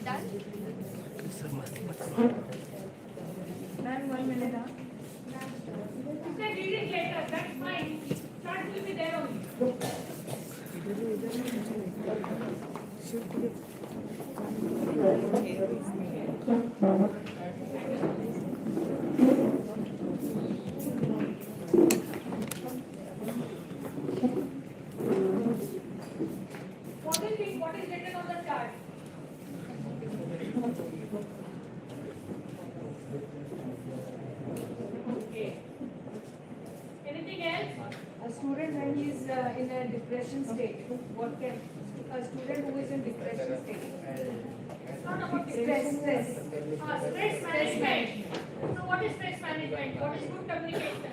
Done? Ma'am, 1 minute. You can read it later, that's fine. Chart will be there only. What do you think? What is written on the chart? Okay. Anything else? A student when he is in a depression state, what can a student who is in depression state? It's not about Stress. stress management. So what is stress management? What is good communication?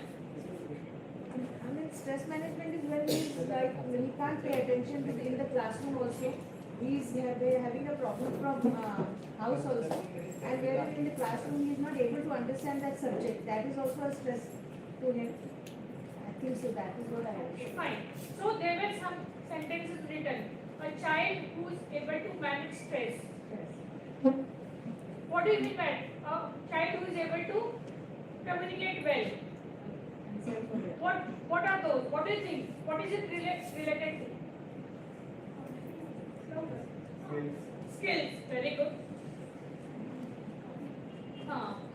I mean, stress management is when he is like when he can't pay attention to in the classroom also. They're having a problem from house also, and where in the classroom he is not able to understand that subject. That is also a stress to him. I think so. That is what I have. Okay, fine. So there were some sentences written. A child who is able to manage stress. What do you mean by a child who is able to communicate well? What are those? What do you think? What is it related to? Skills. Very good.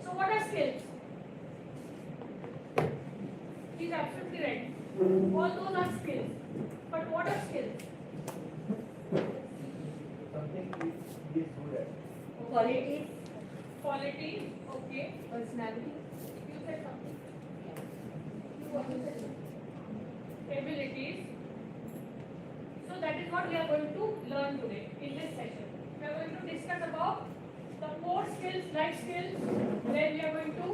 So what are skills? He's absolutely right. All those are skills. But what are skills? Something he is good at. Qualities, Qualities. Okay. personality, You said something. You also said something. Abilities. So that is what we are going to learn today in this session. We are going to discuss about the core skills, life skills, where we are going to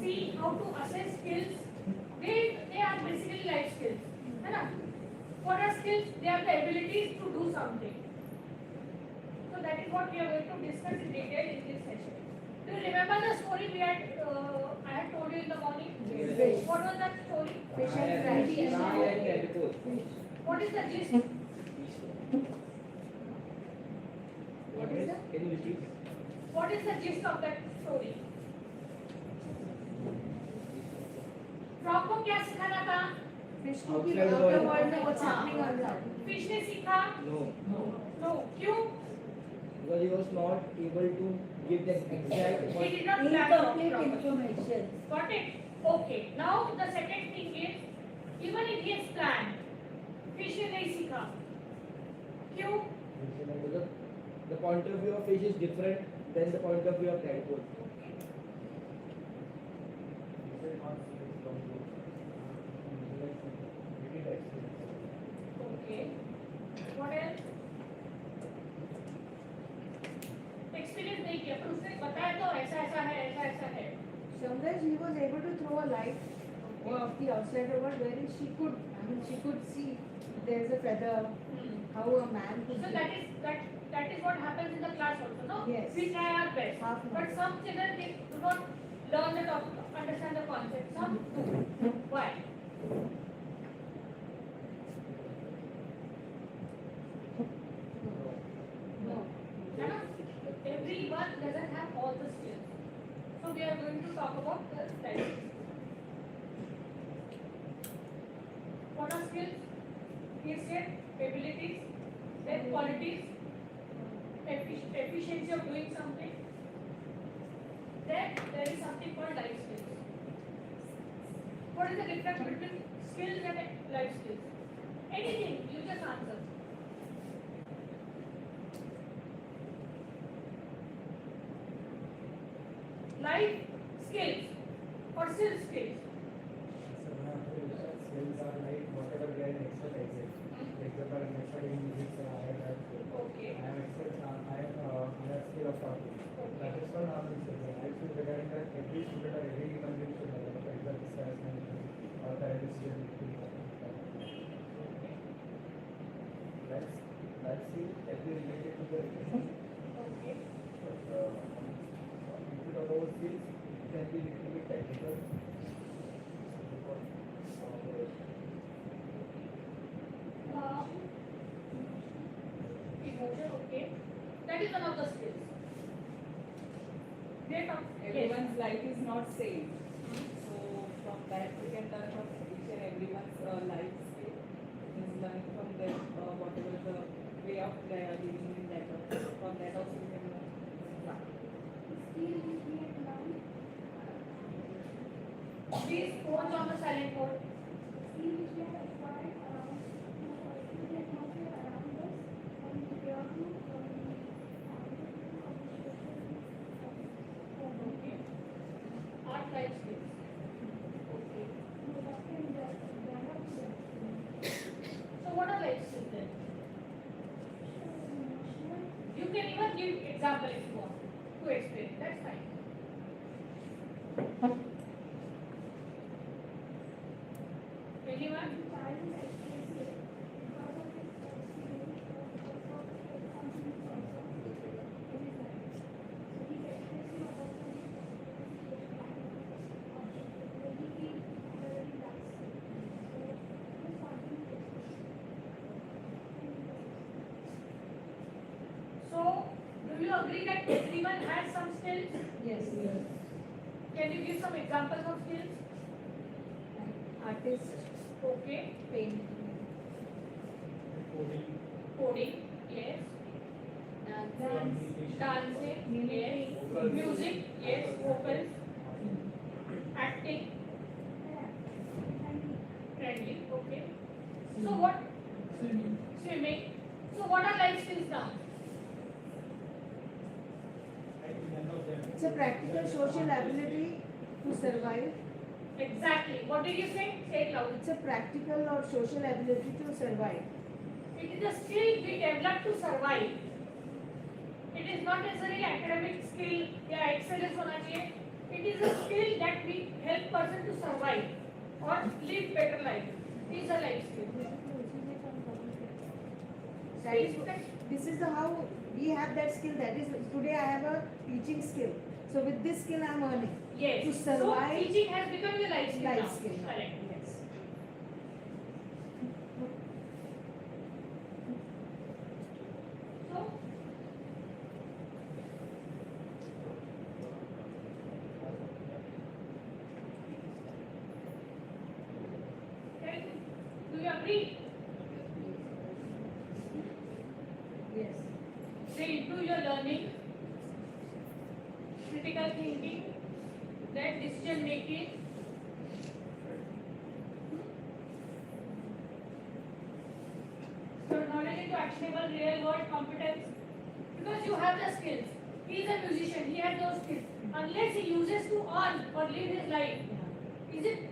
see how to assess skills. They are basically life skills. है ना? What are skills? They are the abilities to do something. So that is what we are going to discuss in detail in this session. Do you remember the story we had? I had told you in the morning. Yes. What was that story? fish and variety. What is the gist? What is that? Can you repeat? What is the gist of that story? Frog को क्या सिखाना था? Fish to keep out the world know what's happening on the fish ने सीखा? No. No. क्यों? Because he was not able to give the exact He did not plan incomplete properly. information. Got it? Okay. Now the second thing is, even if he has planned, fish ने नहीं सीखा. क्यों? Because the point of view of fish is different than the point of view of tadpole. Okay. What else? Experience नहीं किया, पर उसने बताया तो ऐसा ऐसा है, ऐसा ऐसा है. Sometimes he was able to throw a light of the outside world wherein she could see there's a feather, how a man could So do. that is what happens in the class also, no? Yes. We try our best. Half an But hour. some children they do not learn the topic, understand the concept. Some do. Why? No. है ना? Everyone doesn't have all the skills. So we are going to talk about the skills. What are skills? He said abilities, then qualities, efficiency of doing something. Then there is something called life skills. What is the difference between skills and life skills? Anything, you just answer. Life skills or skill skills. Skills are like whatever they are exercises. For example, I'm studying music, so I have Okay. skill of talking. That is called normal skills. I feel regarding that every student or every human being should have, for example, stress management or current student. That's skill that is related to the education. Okay. Instead of those skills, it can be little bit technical. Emotion, okay. That That is one of the skills. Yes. Everyone's life is not same. So from that we can learn from each and everyone's life skill. Just learn from them whatever the way of living in that. From that also we can learn. Please phones on the silent mode. Okay. Art life skills. So what are life skills then? You can even give example if you want to explain. That's fine. Anyone? So, do you agree that everyone has some skills? Yes. Can you give some examples of skills? Artist, Okay. painting, Coding, yes. dance, Dancing, yes. Music, yes. Vocals, acting, friendly, okay. So what? Swimming. So what are life skills now? it's a practical social ability to survive. Exactly. What did you say? Say it loud. It's a practical or social ability to survive. It is a skill we develop to survive. It is not necessarily academic skill या excellence होना चाहिए. It is a skill that we help person to survive or live better life. These are life skills. That is, this is the how we have that skill. That is, today I have a teaching skill. So with this skill I am earning. Yes. To So survive. teaching has become your life skill Life now. skill. Correct. Yes. So do you agree? Yes. They improve your learning, critical thinking, then decision making. Your knowledge into actionable real world competence. Because you have the skills. He is a musician, he has those skills. Unless he uses to earn or live his life, is it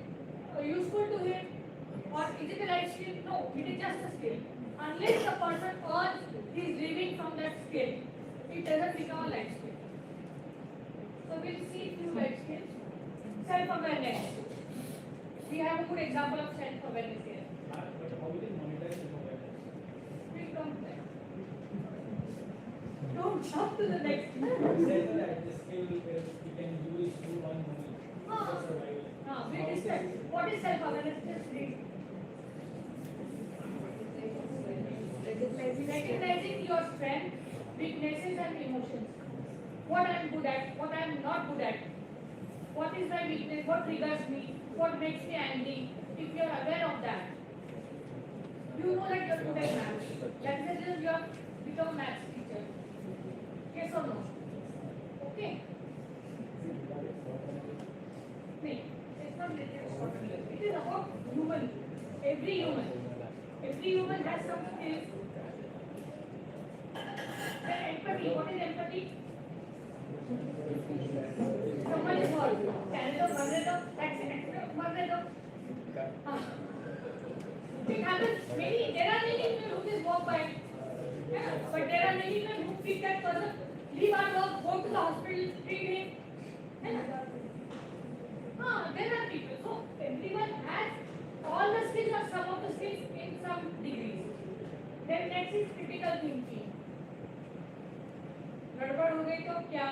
useful to him? Or is it a life skill? No, it is just a skill. Unless the person earns his living from that skill, it doesn't become a life skill. So we'll see few life skills. Self-awareness. We have a good example of self-awareness here. We'll come to that. Don't jump to the next. We discussed what is self-awareness. Just read. Recognizing your strengths, weaknesses, and emotions. What I am good at, what I am not good at. What is my weakness? What triggers me? What makes me angry? If you are aware of that, you know that you are good at maths. That is the reason you have become a maths teacher. Yes or no? Okay. No, it's not related to short term. It is about human. Every human has some skills. Then empathy. What is empathy? Someone is hurt. That's it. It happens. There are many people who just walk by. Yeah, but there are many people who pick that person, leave our work, go to the hospital, treat him. Yeah. There are people. So everyone has all the skills or some of the skills in some degrees. Then next is critical thinking. गड़बड़ हो गई तो क्या,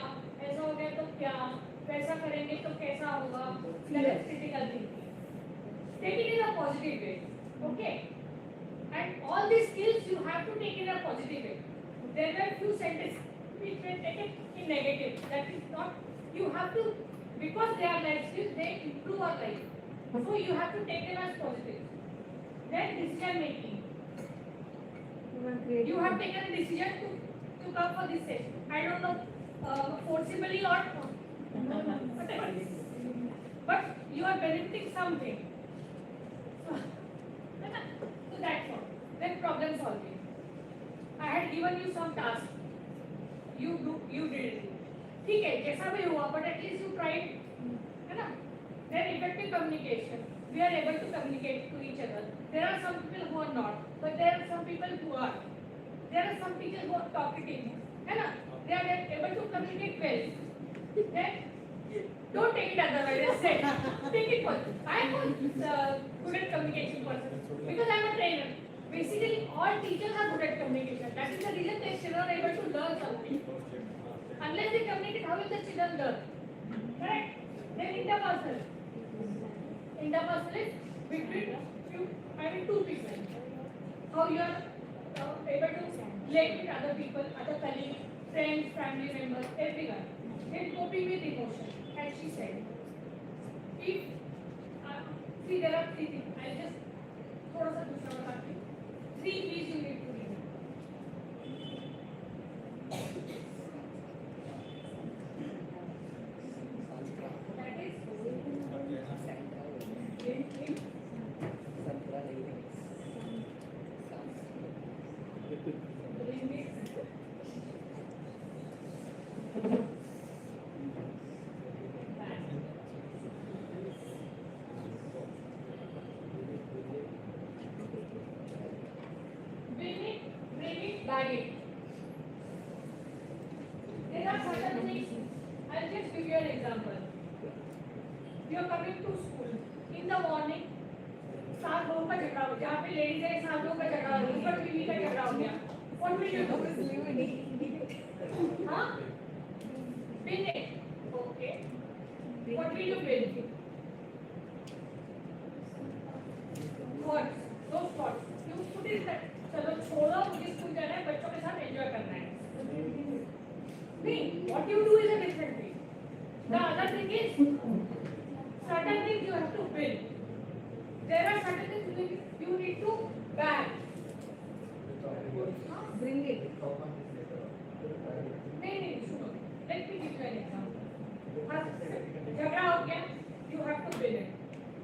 ऐसा हो गया तो क्या, वैसा करेंगे तो कैसा होगा? That is critical thinking. Take it in a positive way. Okay. And all these skills you have to take in a positive way. There were few sentences in negative. That is not, you have to, because they are life skills, they improve our life. So you have to take them as positive. Then decision making. You have taken a decision to come for this session. I don't know, forcibly or whatever. But you are benefiting something. So that's all. Then problem solving. I had given you some task. You did it. ठीक है, जैसा भी हुआ, but at least you tried, है ना? Then effective communication. We are able to communicate to each other. There are some people who are not, but there are some people who are. There are some people who are talkative, है ना? They are able to communicate well. Then don't take it otherwise. Say, take it positive. I am a good at communication person because I am a trainer. Basically, all teachers are good at communication. That is the reason the children are able to learn something. Unless they communicate, how will the children learn? Correct? Then interpersonal. Interpersonal is between two people. How you are able to relate with other people, other colleagues, friends, family members, everyone. Then coping with emotion, as she said. If see, there are three things. I'll just थोड़ा सा दूसरा बताती हूँ. 3 P's you need to read. That is bag it. There are certain things. I'll just give you an example. You are coming to school in the morning. सात लोगों का झगड़ा हो गया. जहाँ पे लेडीज है, सात लोगों का झगड़ा हो गया. ऊपर बीवी का झगड़ा हो गया. What will you do? हाँ? Bin it. Okay. What will you bin? Thoughts. Those thoughts. You put it that. चलो छोड़ो, मुझे स्कूल जाना है, बच्चों के साथ एंजॉय करना है. नहीं, what you do is a different thing. The other thing is, certain things you have to build. There are certain things you need to bag. Bring it. नहीं, सुनो. Let me give you an example. झगड़ा हो गया, you have to build it.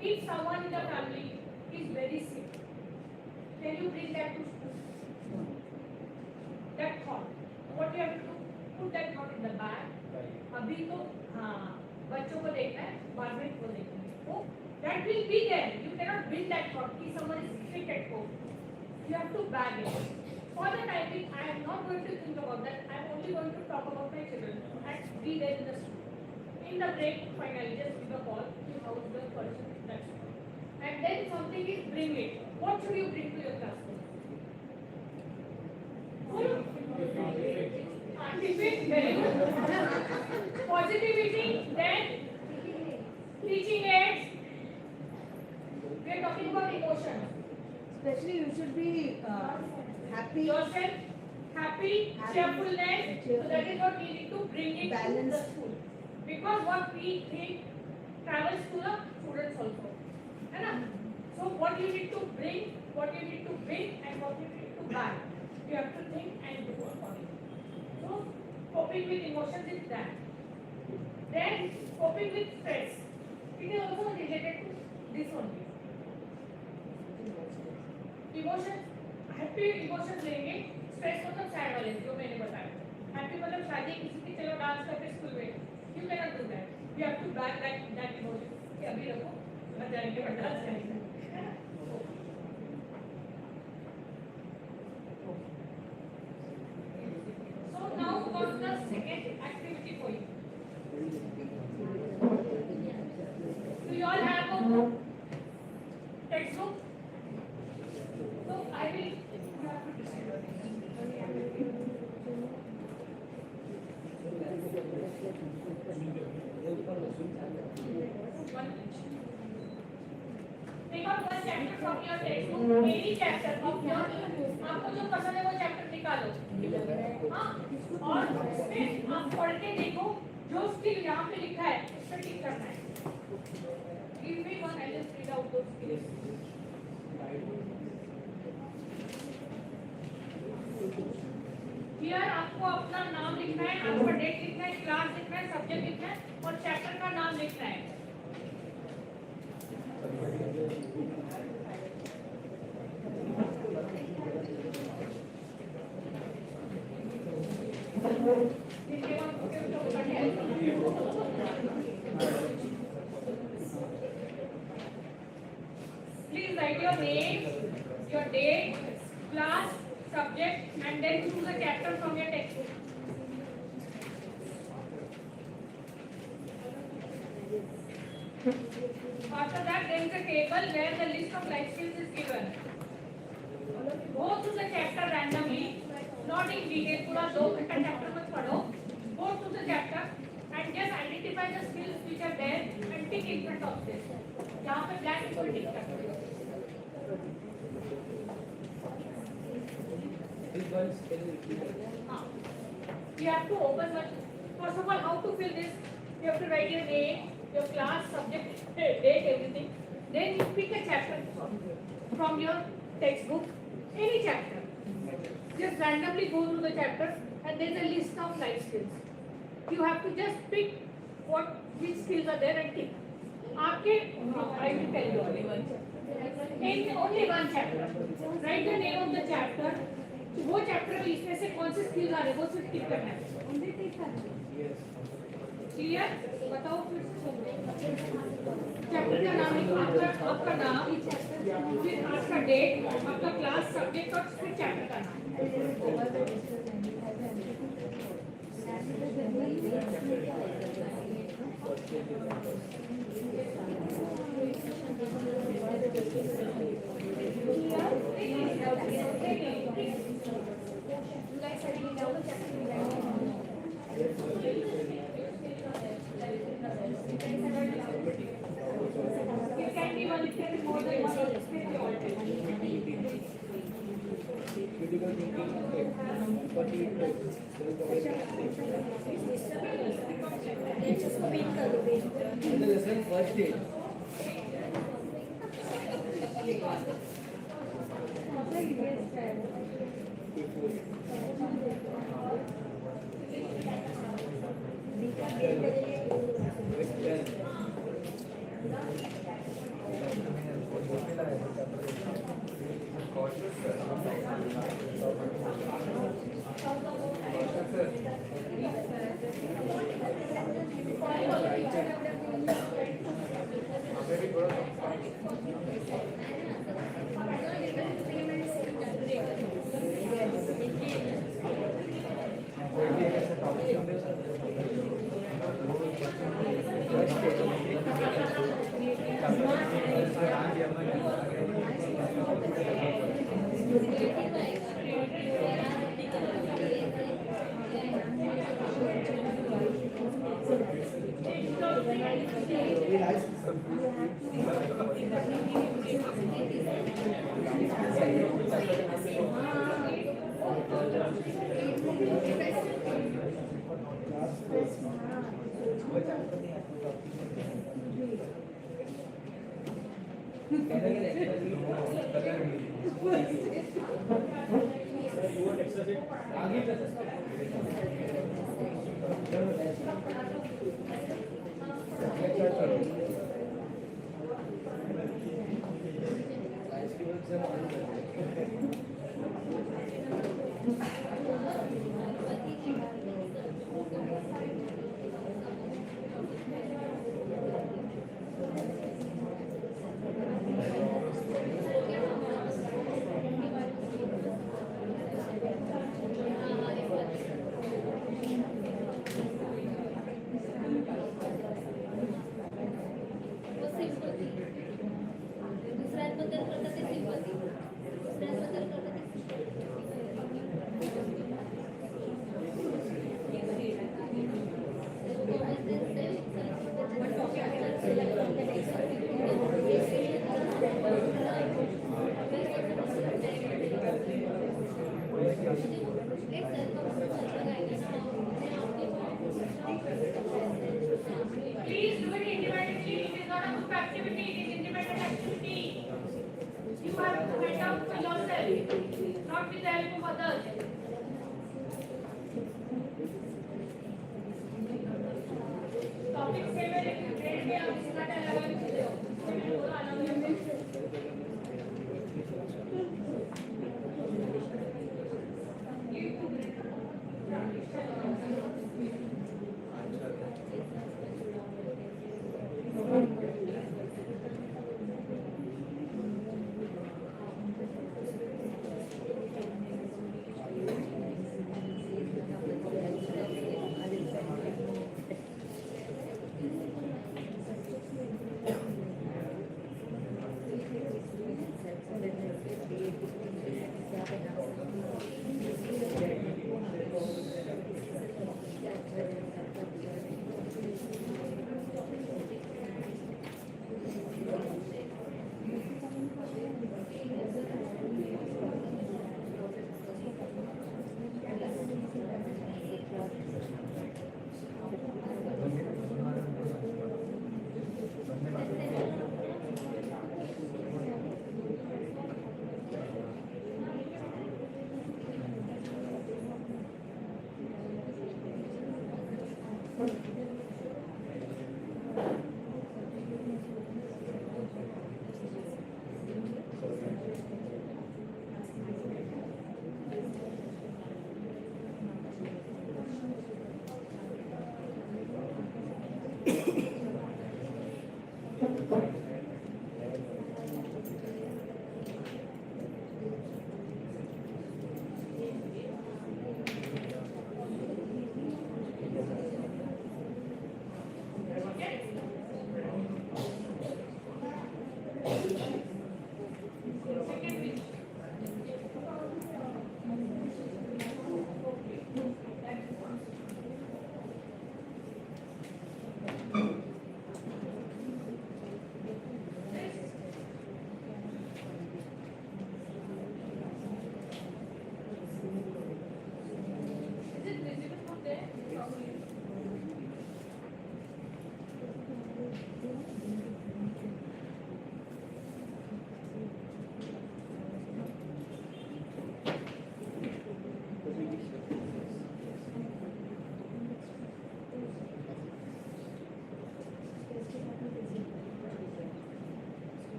If someone in the family is very sick, can you bring that to school? That thought. What you have to do? Put that thought in the bag. अभी तो हाँ बच्चों को देखना है, बाद में को देखना है. Oh, that will be there. You cannot build that thought. कि someone is sick at home. You have to bag it. For the time being, I am not going to think about that. I am only going to talk about my children and be there in the school. In the break, finally, just give a call to how the person. That's all. And then something is bring it. What should you bring to your classroom? Tiffin, very good. Positivity, then teaching aids. We are talking about emotions. Especially you should be happy. Yourself, happy, cheerfulness. So that is what we need to bring it to the school. Because what we think travels to the students also. है ना? So what you need to bring, what you need to bring, and what you need to buy. You have to think and do accordingly. So coping with emotions is that. Then coping with stress. It is also related to this only. Emotions, happy emotions लेंगे, stress मतलब sad वाले जो मैंने बताया. Happy मतलब शादी किसी की चलो डांस करके स्कूल में. You cannot do that. You have to back that emotion. कि अभी रखो, घर जाएंगे बट डांस करेंगे. So now what's the second activity for you? Do you all have a textbook? So I will. You have to decide on it. One. Pick out one chapter from your textbook, any chapter of your, आपको जो पसंद है वो chapter निकालो, हाँ, और उसमें आप पढ़ के देखो जो स्किल यहाँ पे लिखा है उस पर टिक करना है. Give me one, I'll just read out those skills. Here आपको अपना नाम लिखना है, आपका डेट लिखना है, क्लास लिखना है, सब्जेक्ट लिखना है और चैप्टर का नाम लिखना है. Please write your name, your date, class, subject, and then choose a chapter from your textbook. After that, there is a table where the list of life skills is given. Go through the chapter randomly, not in detail. पूरा 2 घंटा chapter मत पढ़ो. Go through the chapter and just identify the skills which are there and tick in front of this. यहाँ पे blank इसको tick कर दो. You have to open one. First of all, how to fill this? You have to write your name, your class, subject, date, everything. Then you pick a chapter from your textbook, any chapter. Just randomly go through the chapters, and there's a list of life skills. You have to just pick which skills are there and tick. आपके, I will tell you only one chapter. In only one chapter. Write the name of the chapter. वो chapter में इसमें से कौन से skills आ रहे हैं वो सिर्फ टिक करना है. क्लियर? बताओ फिर चैप्टर का नाम लिखो, आपका नाम, फिर आपका डेट, आपका क्लास, सब्जेक्ट और फिर चैप्टर का नाम. It can be one, it can be more than one, it can be alternate. Critical thinking, what you the lesson first day. activity, it is independent activity. You have to hand out for yourself, not with the help of others. Topic 7, grade में आप इसका अलग अलग चीजें हो, मैंने बोला अलग अलग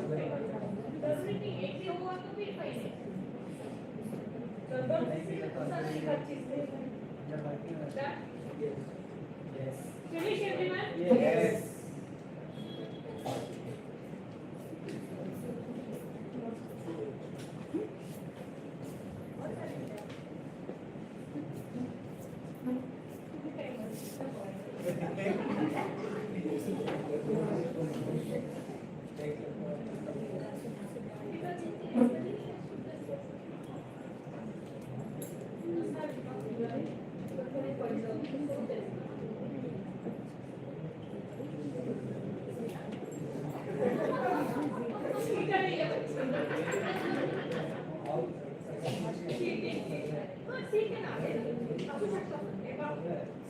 जरूरी एक ही हुआ तो फिर पहले Finish everyone? Yes.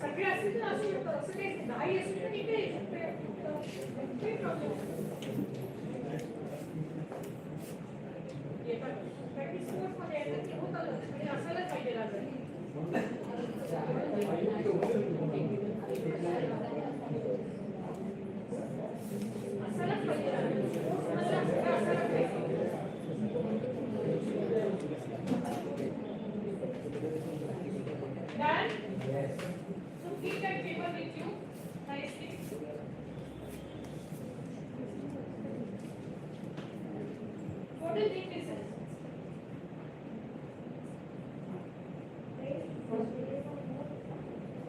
सगळे असतील तर असू शकतात असं काही नाही असेल तर ठीक आहे काही प्रॉब्लेम प्रॅक्टिस कोर्समध्ये येतात की होत आलं म्हणजे असायलाच पाहिजे असायलाच पाहिजे असायलाच पाहिजे Done? Yes. So keep that paper with you nicely. What do you think this is?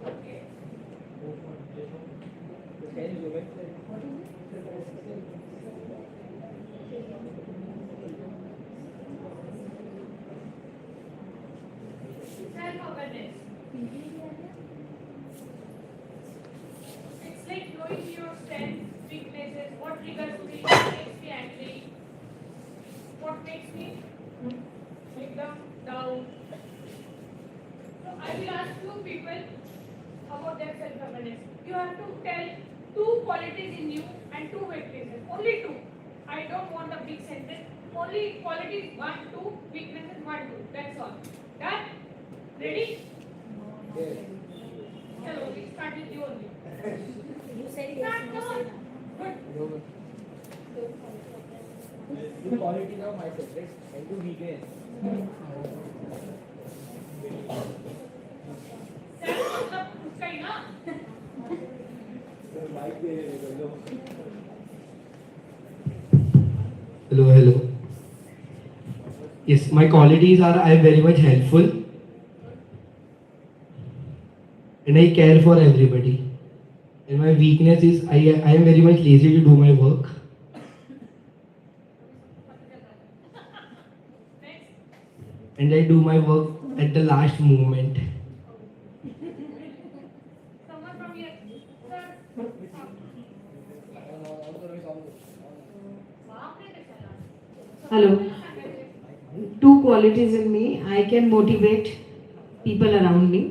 Okay. Can you zoom in? Self-awareness. It's like knowing your strengths, weaknesses, what triggers me, what makes me angry, what makes me down. So I will ask two people about their self-awareness. You have to tell two qualities in you and two weaknesses. Only two. I don't want a big sentence. Only qualities 1, 2, weaknesses 1, 2. That's all. Done? Ready? Yes. Hello, we start with you only. You said Start, yes, no come say on. no. Good. The qualities of myself, right? And to weakness. Self मतलब खुद का ही ना. Hello. Yes, my qualities are I am very much helpful and I care for everybody. And my weakness is I am very much lazy to do my work. Next. And I do my work at the last moment. Someone from here. Sir. बाप रे कशाला. Hello. Two qualities in me. I can motivate people around me,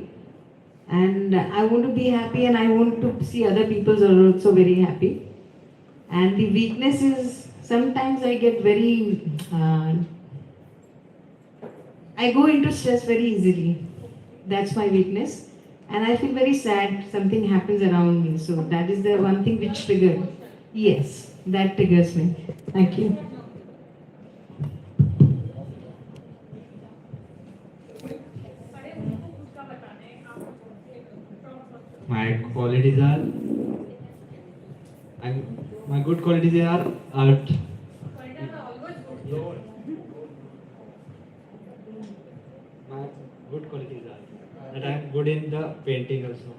and I want to be happy, and I want to see other people are also very happy. And the weakness is sometimes I get very, I go into stress very easily. That's my weakness, and I feel very sad. Something happens around me, so that is the one thing which triggers. Yes, that triggers me. Thank you. अरे उनको खुद का बताना है आप from My qualities are my good qualities are art. Qualities are always good. My good qualities are that I am good in the painting also.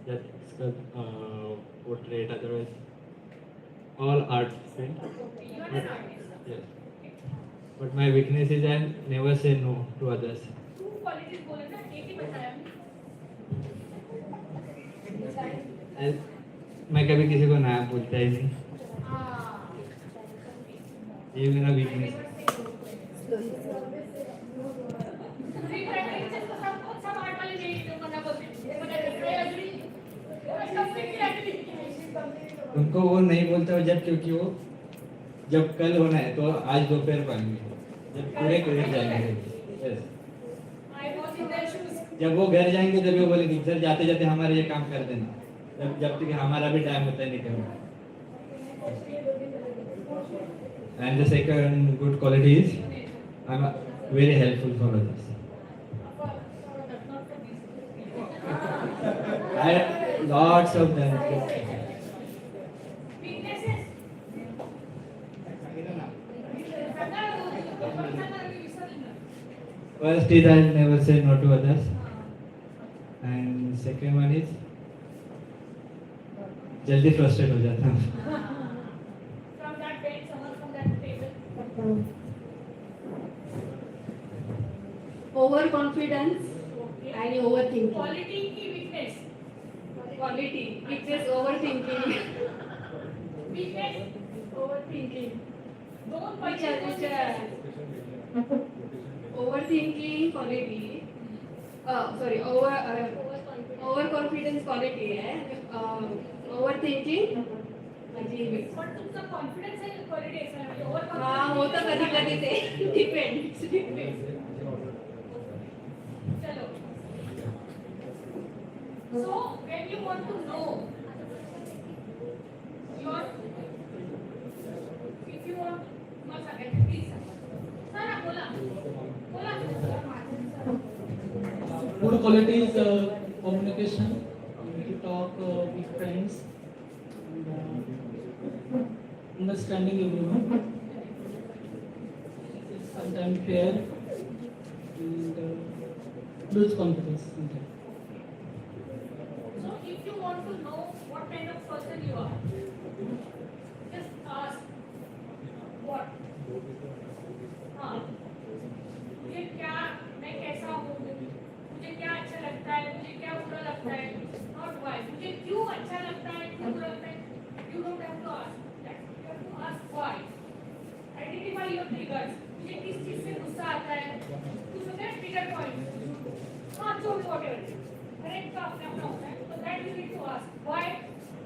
That's portrait, otherwise all art paint. You are an artist. Yes. But my weakness is I never say no to others. Two qualities बोले ना एक ही बताया मैं कभी किसी को ना बोलता ही नहीं. ये मेरा वीकनेस है. उनको वो नहीं बोलता हो जब क्योंकि वो जब कल होना है तो आज दोपहर को आएंगे जब पूरे घर जाएंगे. Yes. जब वो घर जाएंगे तब वो बोलेंगे सर जाते जाते हमारे ये काम कर देना जब तक हमारा भी टाइम होता है निकलना. And the second good quality is I'm very helpful for others. I have lots of them. Weaknesses. First is I never say no to others. And second one is जल्दी frustrated हो जाता हूँ. From that bench, someone from that table. Overconfidence and overthinking. Quality की weakness. Quality. Weakness overthinking. Weakness. Overthinking. Don't Which purchase are those which are weaknesses. overthinking quality. Sorry. Overconfidence quality है. Overthinking. अजीब. पण तुमचा confidence आहे quality आहे over हाँ होता कधी कधी ते depends. चलो. So when you want to know your if you want मग सांगायचं प्लीज सर बोला बोला Good quality is communication. You need to talk with friends and understanding everyone. It's sometimes fair and lose confidence sometimes. So if you want to know what kind of person you are, just ask what. हाँ मुझे क्या मैं कैसा हूँ मुझे क्या अच्छा लगता है मुझे क्या बुरा लगता है not why मुझे क्यों अच्छा लगता है क्यों बुरा लगता है you don't have to ask that you have to ask why identify your triggers मुझे किस चीज से गुस्सा आता है तू समझे trigger point हाँ जो भी whatever हर एक का अपना अपना होता है so that you need to ask why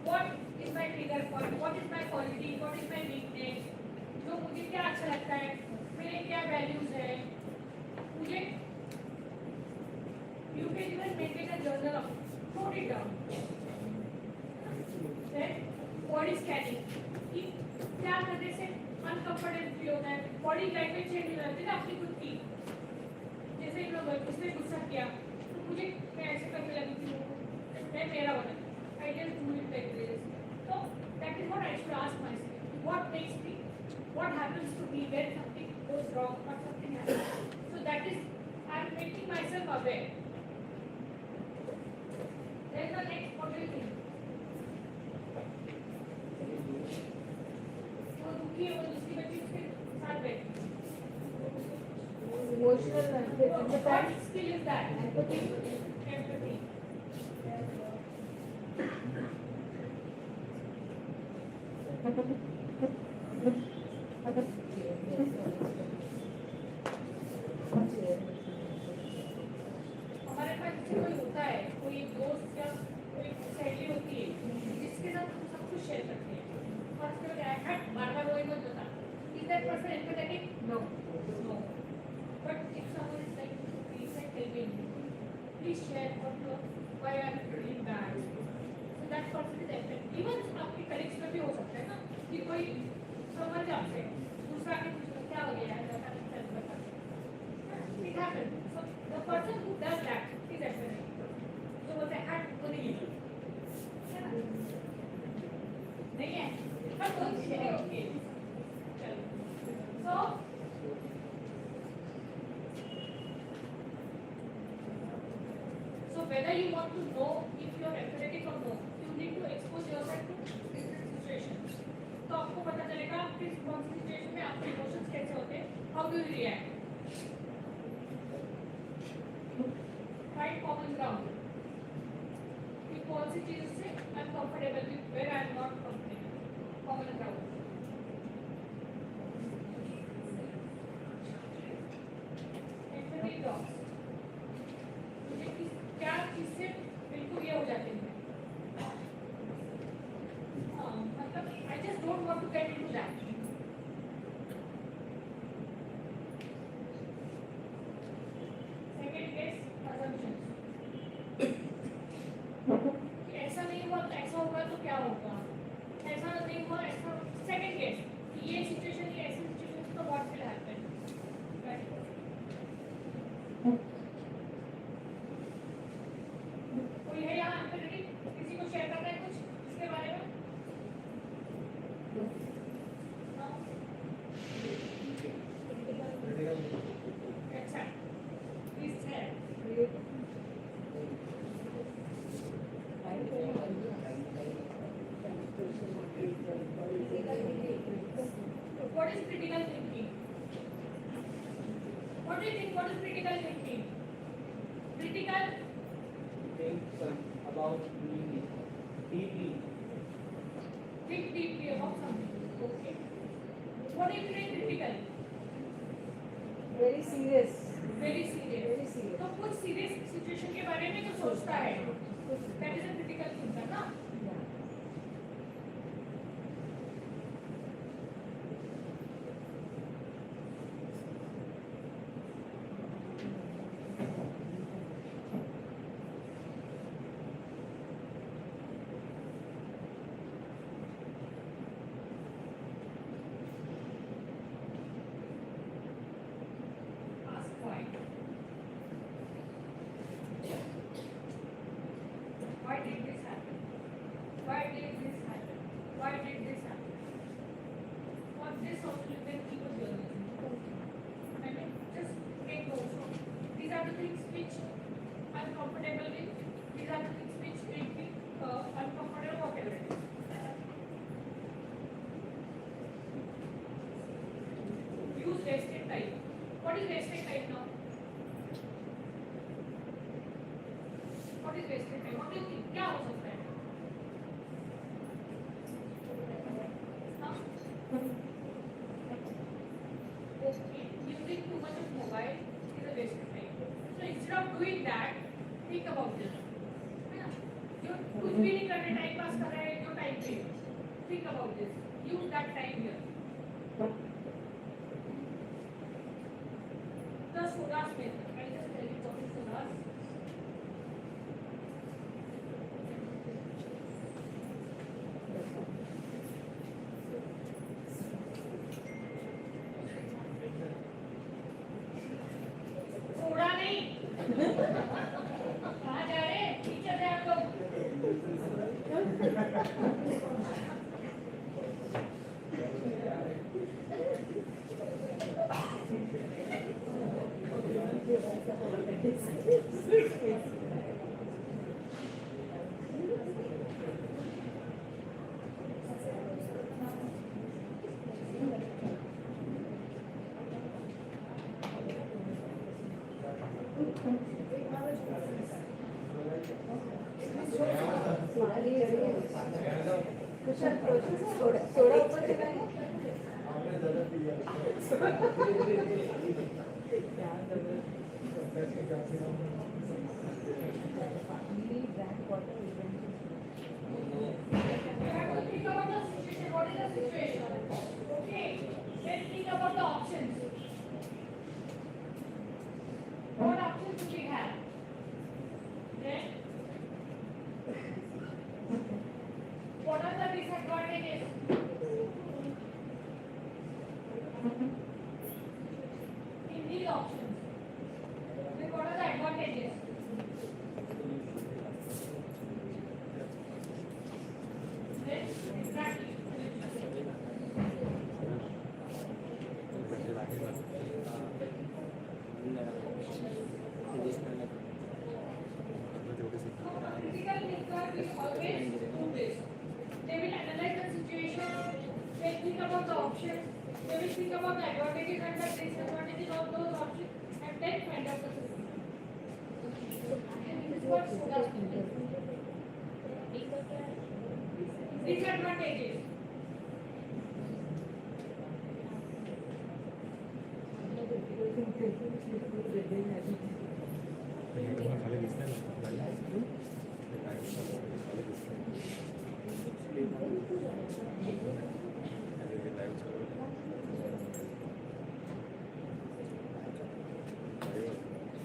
what is my trigger point what is my quality what is my weakness जो मुझे क्या अच्छा लगता है मेरे क्या वैल्यूज है मुझे you can even maintain a journal of note it down then body scanning कि क्या करने से अनकंफर्टेबल फील होता है बॉडी लैंग्वेज चेंज हो जाती है ना अपनी खुद की जैसे इन लोग उसने गुस्सा किया तो मुझे मैं ऐसे करने लगी थी मैं मेरा बना I just do it like this so that is what I should ask myself what makes me what happens to me when something goes wrong or something happens so that is I am making myself aware then the next what do you think वो दुखी है वो दूसरी बच्ची उसके साथ बैठी Emotional what skill is that empathy हमारे पास जैसे कोई होता है कोई दोस्त या कोई सहेली होती है जिसके साथ हम सब कुछ शेयर करते हैं और उसके बाद आई हैड बार-बार वही मत बता is that person empathetic no no but if someone is like please tell me please share why I am feeling bad so that person is empathetic even आपके कलीग्स में भी हो सकता है ना कि कोई समझ जाते हैं दूसरा के पूछता क्या हो गया है it happens. So the person who does that is empathetic. So what I had to नहीं है पर वो चीज़ें okay so whether you want to know if you are empathetic or no you need to expose yourself to different situations तो आपको पता चलेगा किस कौन सी सिचुएशन में आपके इमोशंस कैसे होते हैं how do you react find common ground कि कौन सी चीज से I'm comfortable with where I'm not comfortable common ground empathy dogs मुझे क्या चीज से बिल्कुल ये हो जाते हैं मतलब I just don't want to get into that second guess assumptions ऐसा नहीं हुआ तो ऐसा होगा तो क्या होगा ऐसा नहीं हुआ ऐसा What do you think? What is critical thinking? Critical. Think about deeply. Deeply. Think deeply about something. Okay. What do you think critical? Very serious. Very serious. Very serious. तो कुछ सीरियस सिचुएशन के बारे में जो सोचता है, that is a critical thinker ना? Ask why. Why did this happen? Why did this happen? Why did this happen? For this also you can keep a journal. I mean, just take notes of. These are the things which I'm comfortable with. These are the things which make me uncomfortable, whatever it is. Use wasted time. What is wasted time now? What is wasted time? What do you think? क्या हो सकता है? हाँ? Okay, using too much of mobile is a wasted time. So instead of doing that, think about this. है ना? जो कुछ भी नहीं कर रहे, टाइम पास कर रहे हैं, जो टाइम पे. Think about this. Use that time here. The sodas method. I'll just tell you what is sodas. Soda नहीं. कहाँ जा रहे हैं? पीछे से आप लोग. कुछ थोड़ा ऊपर चलाएं. Think about the situation. What is the situation? Okay. Let's think about the options. What options do we have? Then, what are the disadvantages? In these options. Then what are the advantages? Then, exactly. Critical thinker will always do this. They will analyze the situation, they think about the options, they will think about the advantages and the disadvantages of those options, and then find out the solution. And this is what sodas do. Disadvantages.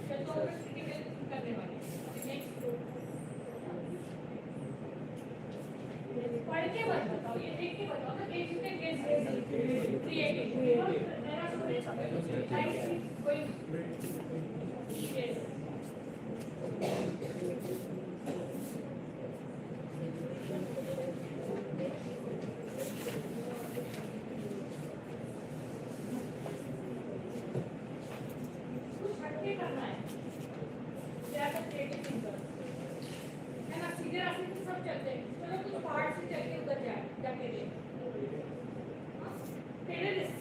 चलो critical करने वाले. Next. पढ़ के मत बताओ, ये देख के बताओ ना. Guess you can guess creative. There are so many like going. Yes. कुछ हटके करना है. They are the creative thinkers. है ना? सीधे रास्ते से सब चलते हैं. चलो कुछ पहाड़ से चल के उधर जाके देख. टेढ़े रास्ते.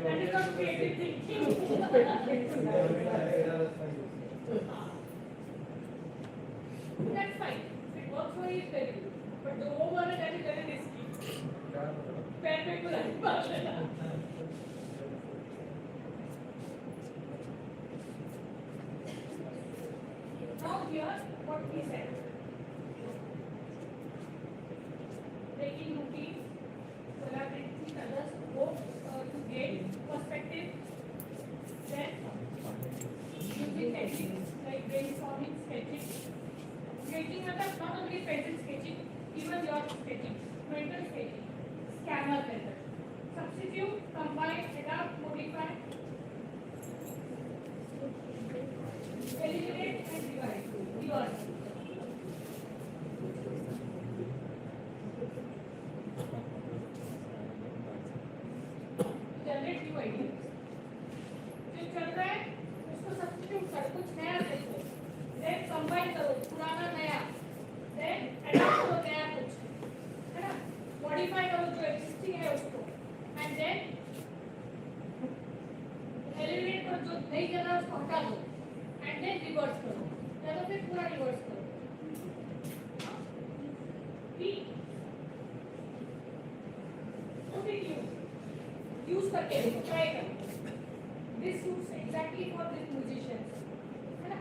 That is not creative thinking. That's fine. It works for you, it's very good. But the over that is very risky. पैर पे कुल्हाड़ी मार लेना. Now here, what we said. Breaking routines, collaborating with others, both to gain perspective. Then using techniques like brainstorming, sketching. Sketching matlab not only pencil sketching, even your sketching, mental sketching, scanner method. Substitute, combine, adapt, modify, eliminate and divide. Reverse. Generate new ideas. जो चल रहा है उसको substitute कर कुछ नया देखो. Then combine करो पुराना नया. Then adapt करो नया कुछ, है ना? Modify करो जो existing है उसको. And then eliminate करो जो नहीं चल रहा है उसको हटा दो. And then reverse करो. या तो फिर पूरा reverse करो. यूज करके ट्राई करो. This suits exactly for these musicians, है ना?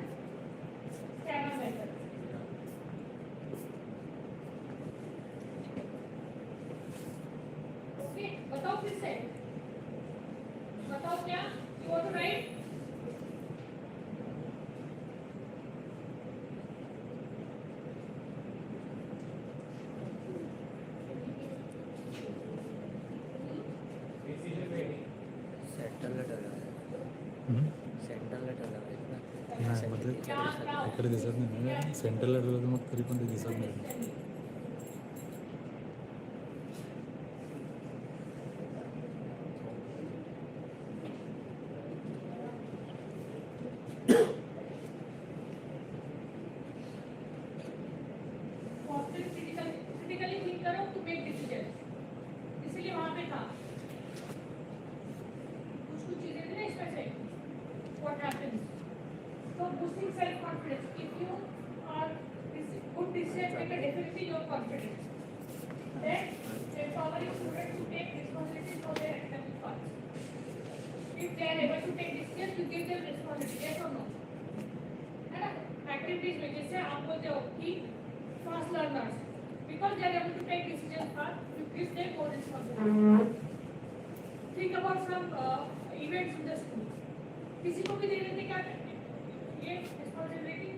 Scanner method. Okay, बताओ फिर से. बताओ क्या? You want to write? नाही मतलब इकडे दिसत नाही सेंटरला ठेवलं मग तरी पण ते दिसत नाही. Critically think करो to make decisions. इसलिए वहाँ पे था. कुछ चीजें थी ना इसमें से. What happens? So boosting self-confidence. If you are good decision maker, definitely your confidence. Then empowering students to take responsibility for their academic paths. If they are able to take decisions, you give them responsibility. Yes or no? है ना? Activities में जैसे आप बोलते हो कि fast learners, because they are able to take decisions fast, you give them more responsibility. Think about some events in the school. किसी को भी दे देते क्या करते हैं? ये responsibility.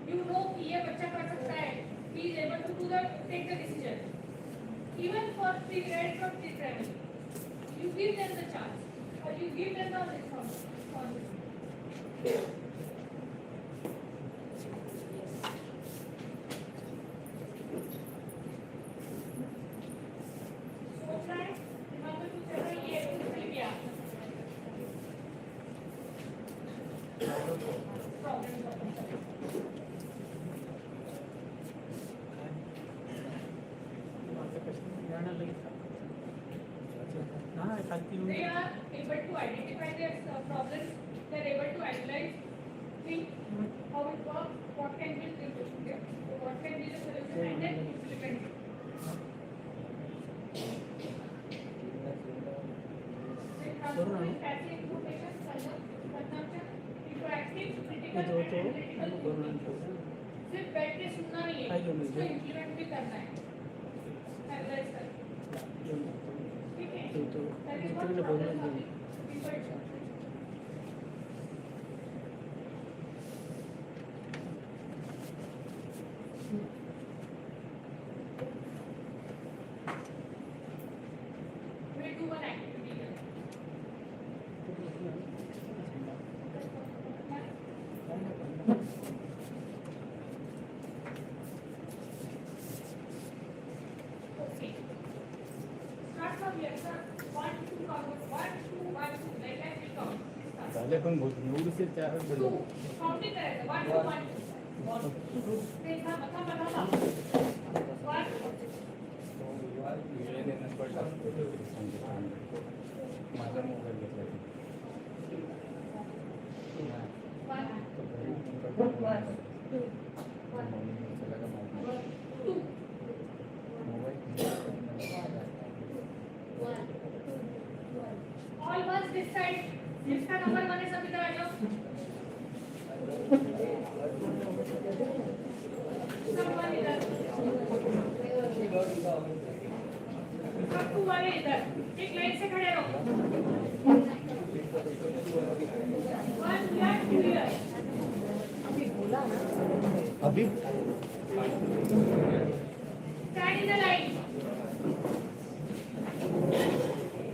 You know कि ये बच्चा कर सकता है. He is able to do the take the decision. Even for right from pre-primary, you give them the chance, or you give them the responsibility. They are able to identify their problems, they are able to analyze, think how it works, what can be the solution, and then implement it. They transform passive information, consumption into active, critical, and analytical thinking. सिर्फ बैठ के सुनना नहीं है, उसको implement भी करना है, एनालाइज करना. ठीक है? That is what problem solving people do. We'll do one activity here. Okay. Start from here, sir. 1, 2, count. 1, 2, 1, 2. Like that we count. Start. झाले पण बहुत एवढं से चार 2. Counting करायचं. 1, 2, 1, 2. ते थांबा. 1. माझा मोबाईल घेतला All ones this side. जिसका नंबर 1 है सब इधर आ जाओ. सब वन इधर. सब टू वाले इधर. एक लाइन से खड़े रहो. One clear. अभी Stand in the line.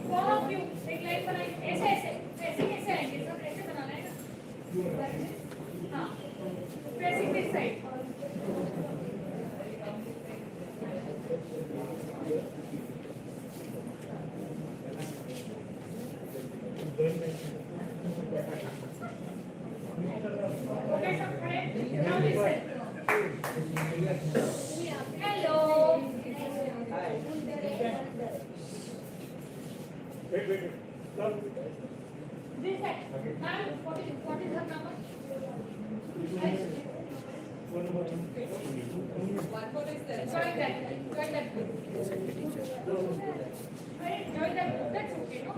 Four of you. एक लाइन बनाइए. ऐसे कैसे आएंगे? सब ऐसे बनाना है ना. हाँ. Facing this side. Okay, सब खड़े. Now listen. Hello. Wait. Stop. This side. Ma'am, what is her number? One more. One more is there. Join that group. Right, join that group. That's okay, no?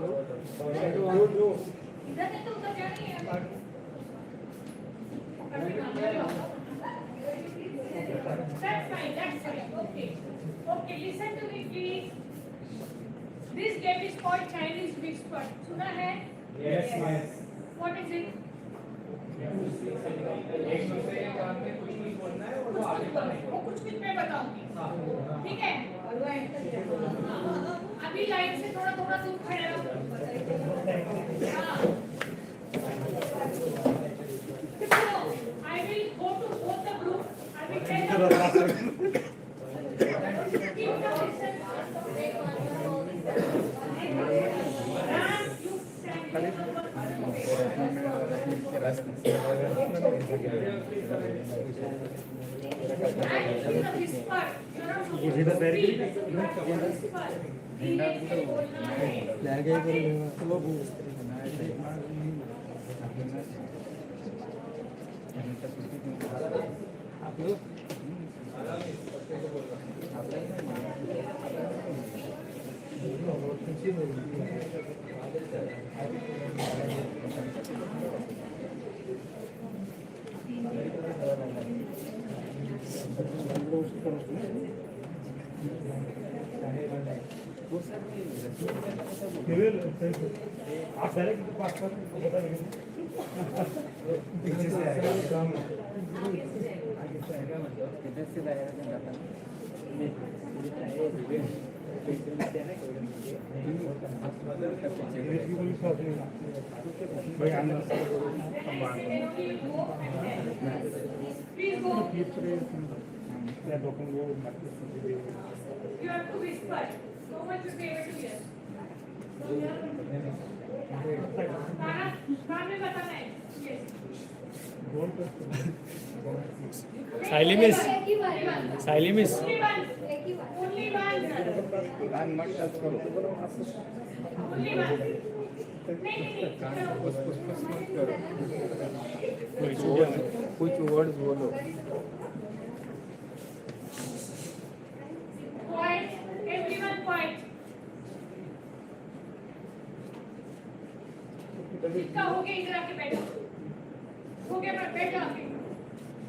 इधर से तो उधर जाना ही है. That's fine. Okay, listen to me please. This game is called Chinese whisper. सुना है? Yes. What is it? एक दूसरे के कान में कुछ नहीं बोलना है और वो आगे बढ़ना है. वो कुछ मैं बताऊंगी. ठीक है? अभी लाइन से थोड़ा दूर खड़े रहो. हाँ. I will go to both the group. I will tell them. Keep the distance. आप डायरेक्ट बात कर बता देंगे पीछे से आएगा किधर से जाएगा Please go. Document You have to whisper. So much you be able to hear. कान में बताना है. Yes. साइली मिस. साइली मिस. Only one. कान मत टच करो Only one. नहीं. कुछ वर्ड्स बोलो. Quiet. Everyone quiet. जिसका हो गया इधर आके बैठो. हो गया बैठ जाओ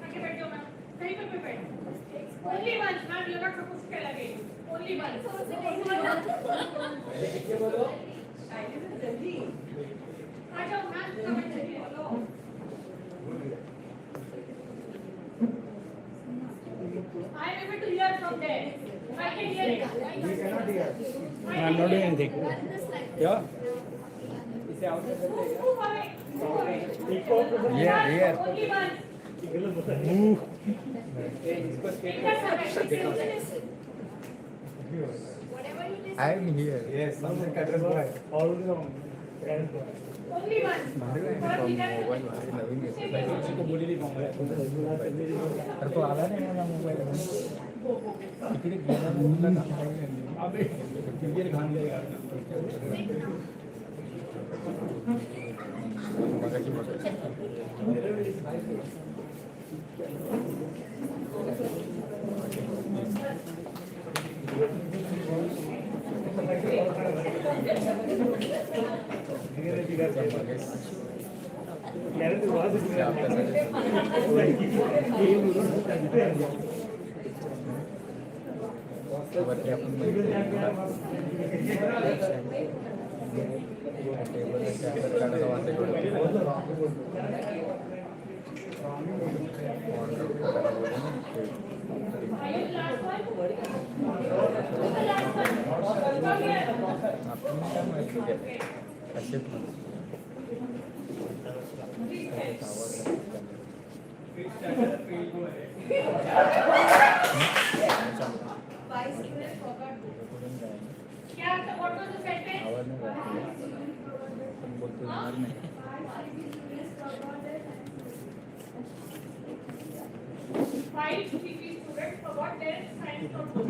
आके बैठ जाओ मैम. कहीं पर भी बैठो. Only one. Ma'am you're not supposed to tell again. Only one. आ जाओ मैम. कमेंट करिए. I am able to hear from there. I can hear it. We cannot hear. I'm not doing anything. Yeah. Move away. Yeah. Only one. Move. I am here. Yes, something address boy. Already on. Only one. Mobile नवीन घेतला. अरे तो आला नाही मला mobile. इकडे गेल्यानंतर ना अबे क्रिकेट घाण गेला बघायची वरती आपण क्या what was the sentence? आवाज नाही पण बोलतो येणार नाही Five CP students forgot their science notebook.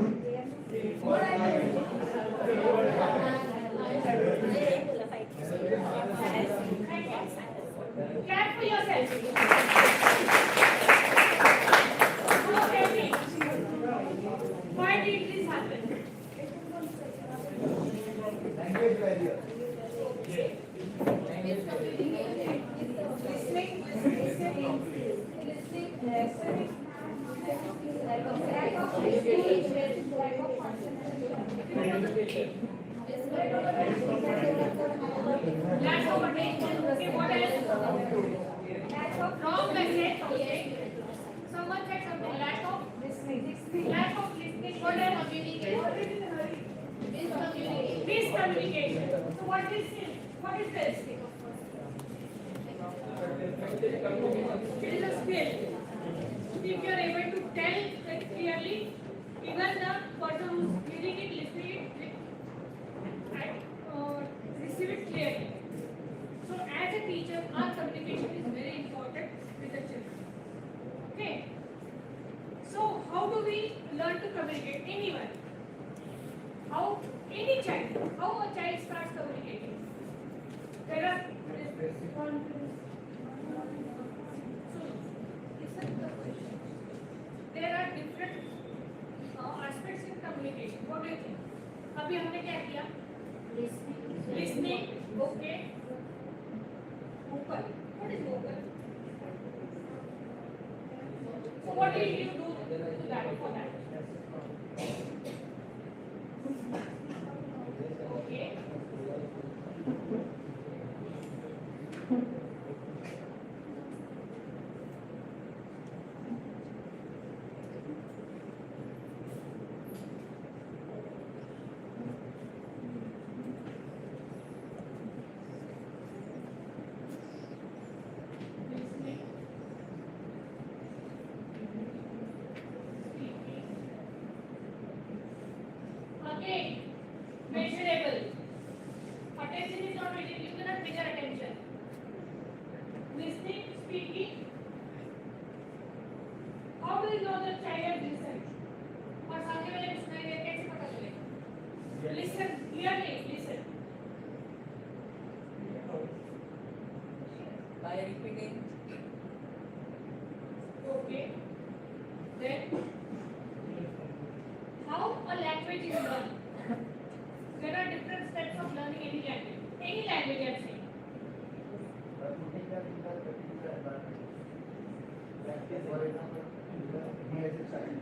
Clap for yourself. Now tell me, why did this happen? Lack of attention. Okay, what else? Wrong message. Okay. Someone said something. Lack of listening. What else? Miscommunication. So what is this? What is this? It is a skill. If you are able to tell it clearly, even the person who is hearing it, listening it, and receive it clearly. So as a teacher, our communication is very important with the children. Okay. So how do we learn to communicate? Anyone? How any child? How a child starts communicating? There are there are different aspects in communication. What do you think? अभी हमने क्या किया? Listening. Okay. Vocal. What is vocal? So what did you do to that for that? Okay. Again, measurable. Attention is not measured. You cannot measure attention. Listening, speaking. How do you know the child has listened? और सामने वाले को सुनाई दे कैसे पता चलेगा? Listen clearly. Listen. By repeating. Okay. Then, how a language is learned? There are different steps of learning any language. Any language I am saying. For example, he has a child.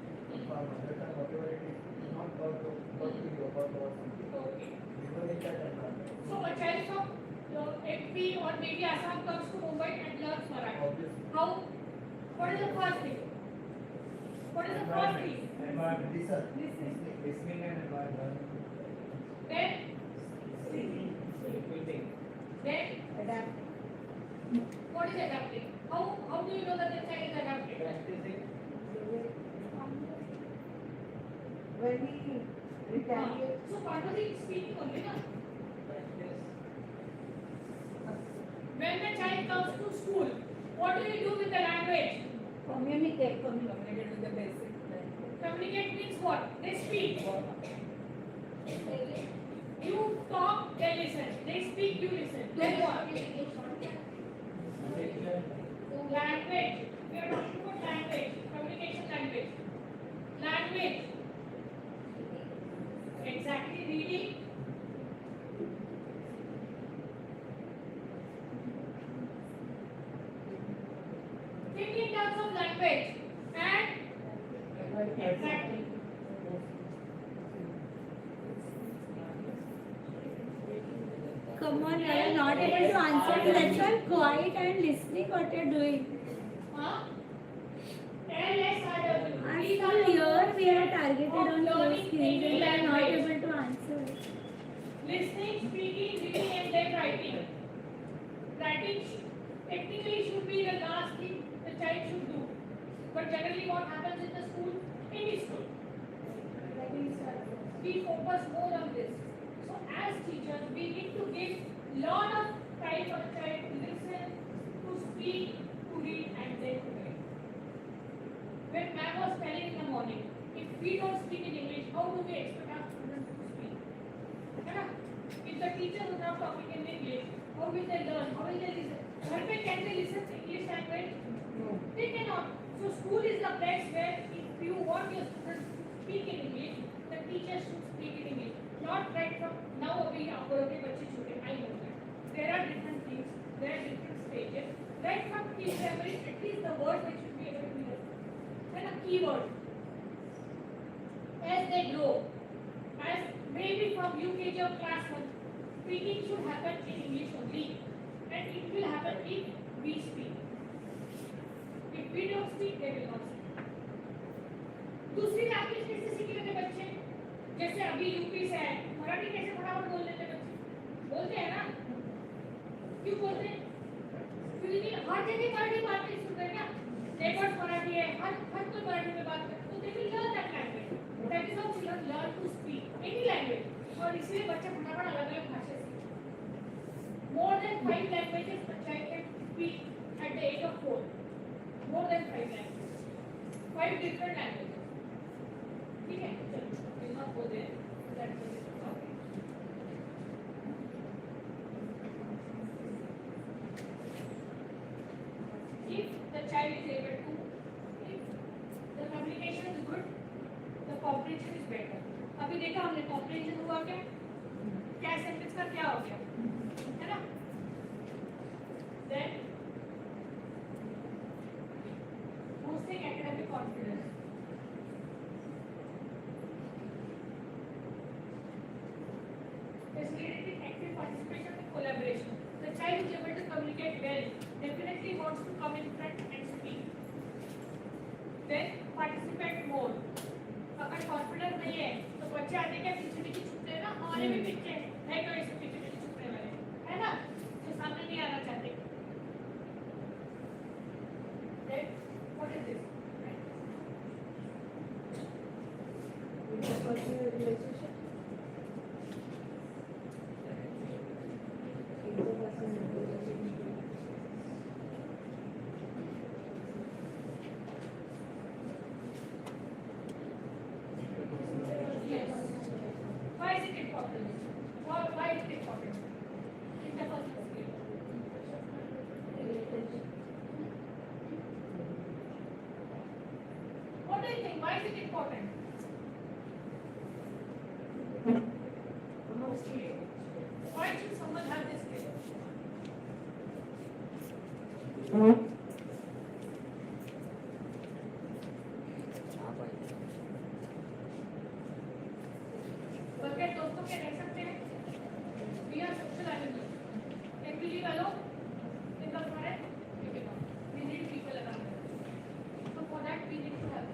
Whatever it is, not about to you about something. Okay. Because it can learn. So a child from MP or maybe Assam comes to Mumbai and learns Marathi. Obviously. How? What is the first thing? What is the first thing? Environment. Listening and environment. Then Adapt. what is adapting? How do you know that the child is adapting? When we retaliate, So conversation speaking only, na? When the child comes to school, what do you do with the language? Communicate with the basic language. Communicate means what? They speak. You talk, they listen. They speak, you listen. Then what? Language. We are talking about language. Communication language. Language. Exactly. Reading. Think in terms of language. And exactly. Come on, you are not able to answer. That's why I'm quiet and listening what you're doing. Huh? Tell us harder. I'm still here. We are targeted on those skills and I'm not able to answer. Listening, speaking, reading, and then writing. Writing technically should be the last thing the child should do. But generally, what happens in the school? Any school. We focus more on this. So, as teachers, we need to give lot of time for the child to listen, to speak, to read, and then to write. When ma'am was telling in the morning, if we don't speak in English, how do we expect our students to speak? If the teacher is not talking in English, how will they learn? How will they listen? Can they listen to English language? No. They cannot. So school is the place where if you want your students to speak in English, the teachers should speak in English. Not right from now abhi aapke bachche chote I know that. There are different things, there are different stages. Right from pre-primary, at least the word they should be able to use. And a keyword. As they grow, as maybe from UKG or class 1, speaking should happen in English only. And it will happen if we speak. If we don't speak, they will not speak. दूसरी language कैसे सीख लेते बच्चे? जैसे अभी UP से है, मराठी कैसे फटाफट बोल लेते बच्चे? बोलते हैं ना? क्यों बोलते हैं? क्योंकि हर जगह मराठी बात नहीं सुनते हैं ना? नेबर्स मराठी है, हर कोई मराठी में बात करते हैं, तो they will learn that language. That is how children learn to speak any language. और इसलिए बच्चे फटाफट अलग-अलग भाषा सीखते हैं. More than 5 languages a child can speak at the age of 4. More than 5 languages. 5 different languages. ठीक है? चलो, we'll not go there. That's what it's about. If the child is able to, if the communication is good, the comprehension is better. अभी देखा हमने comprehension हुआ क्या? क्या sentence का क्या हो गया? है ना? Then boosting academic confidence. Facilitating active participation and collaboration. The child is able to communicate well, definitely wants to come in front and speak. Then participate more. अगर confidence नहीं है, तो बच्चे आते क्या पीछे पीछे छुपते हैं ना, हमारे भी पीछे है तो ऐसे पीछे पीछे छुपने वाले, है ना? जो सामने नहीं आना चाहते. Then what is this? Interpersonal relationship. Yes. Why is it important? Why is it important? Interpersonal skill. What do you think? Why is it important? Why should someone have this skill? बगैर दोस्तों के रह सकते हैं? We are social animals. Can we live alone in the forest? We cannot. We need people around us. So for that we need to have.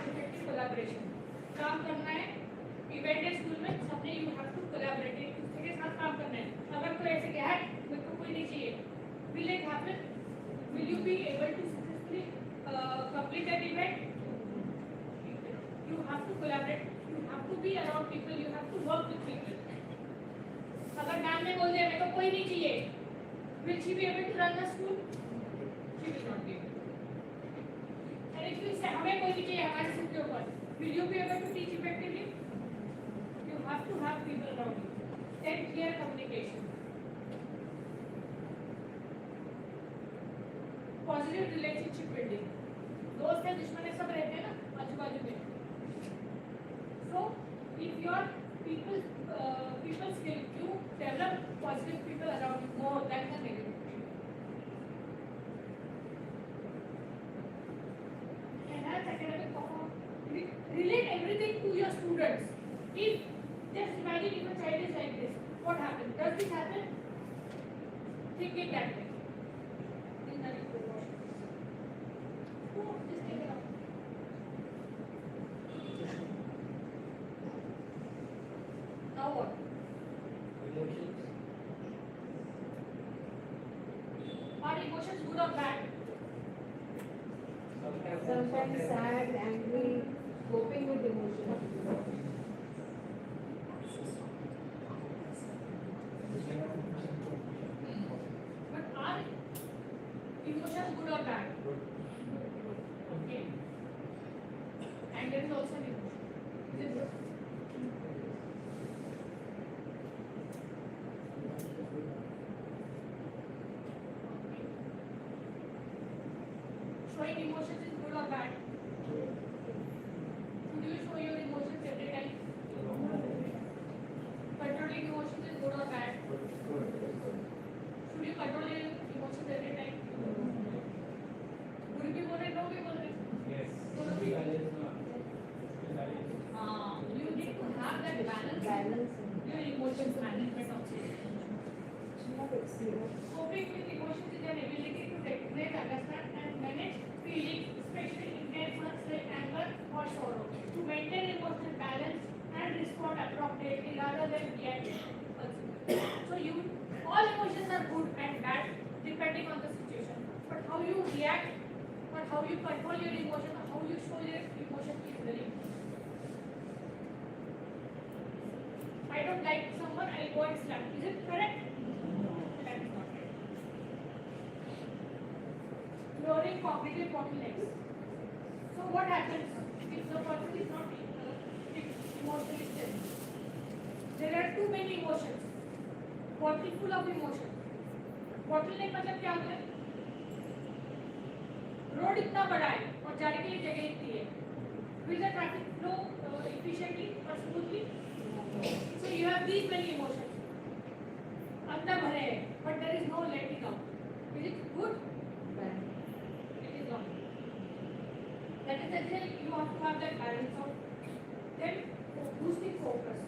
Effective collaboration. काम करना है. Event है स्कूल में, सबने you have to collaborate. एक दूसरे के साथ काम करना है. अगर कोई ऐसे कहे है, मेरे को कोई नहीं चाहिए. Will it happen? Will you be able to successfully complete that event? You have to collaborate. You have to be around people. You have to work with people. अगर मैम ने बोल दिया मेरे को कोई नहीं चाहिए, will she be able to run the school? she will not be able to. And if you say हमें कोई नहीं चाहिए हमारे सिर के ऊपर, will you be able to teach effectively? You have to have people around you. Then clear communication. Positive relationship building. दोस्त है दुश्मन है सब रहते हैं ना आजू बाजू में. So if your people skill, you develop positive people around you more than the negative people. Enhance academic performance. Relate everything to your students. If just imagine if a child is like this, what happens? Does this happen? Think it that way. In the proportion. Oh, just take it out. Now what? Are emotions good or bad? Sometimes sad, angry, coping with emotions. But are emotions good or bad? Okay. Anger is also an emotion. Is it good? Showing emotions is good or bad? Should you show your emotions every time? Controlling emotions is good or bad? Should you control your emotions every time? Good भी बोल रहे no भी बोल रहे दोनों भी you need to have that balance your emotions management also. Coping with emotions is an ability to recognize, understand and manage feelings, especially intense ones like anger or sorrow, to maintain emotional balance and respond appropriately rather than react impulsively. So all emotions are good and bad depending on the situation, but how you react, but how you control your emotion, how you show your emotion is very important. I don't like someone, I'll go and slap. Is it correct? That is not right. Lowering cognitive bottlenecks. So what happens if the person is not emotionally stable? There are too many emotions. Bottle full of emotions. Bottleneck मतलब क्या होता है? Road इतना बड़ा है और जाने के लिए जगह इतनी है. Will the traffic flow efficiently or smoothly? So you have these many emotions. अंदर भरे हैं, but there is no letting out. Is it good? Bad. It is not. That is the thing, you have to have that balance of then boosting focus.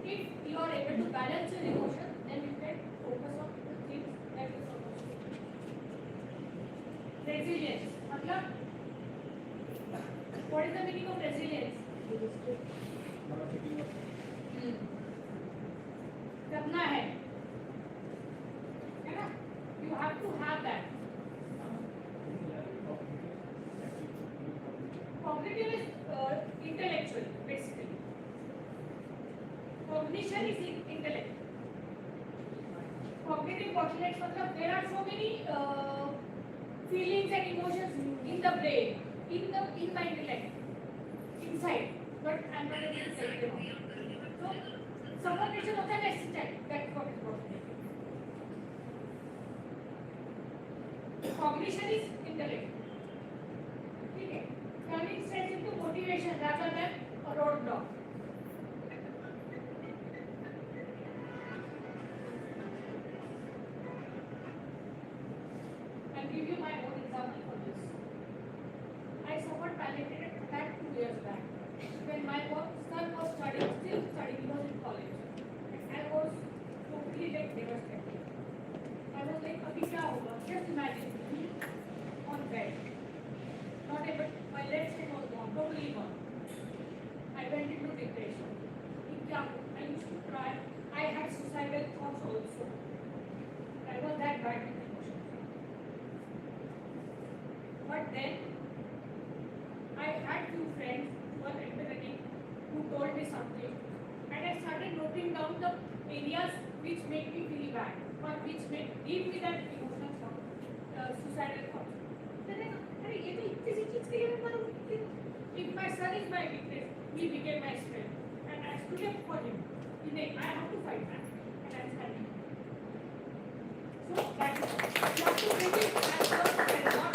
If you are able to balance your emotion, then you can focus on the things that you are supposed to do. Resilience. मतलब what is the meaning of resilience? करना है ना? You have to have that. Cognitive is intellectual, basically. Cognition is intellect. Cognitive bottlenecks मतलब there are so many feelings and emotions in the brain, in my intellect, inside, but I'm not able to tell them all. So suffocation होता है ऐसे type, that's what is bottleneck. Cognition is intellect. ठीक है? Turning stress into motivation rather than a roadblock. I'll give you my own example for this. I suffered panic attack 2 years back when my son was studying, still studying, he was in college. I was totally like devastated. I was like, अभी क्या होगा? Just imagine on bed, not able. My left side was gone, totally gone. I went into depression. I used to cry. I had suicidal thoughts also. I was that bad with emotions. But then I had few friends who were empathetic who told me something, and I started noting down the areas which make me feel bad or which give me that emotional shock. suicidal thoughts. Then अरे ये तो इतनी सी चीज के लिए मैं मरूं. If my son is my weakness, he became my strength, and I stood up for him. I have to fight back, and I'm standing. So that is you have to make it as work and not.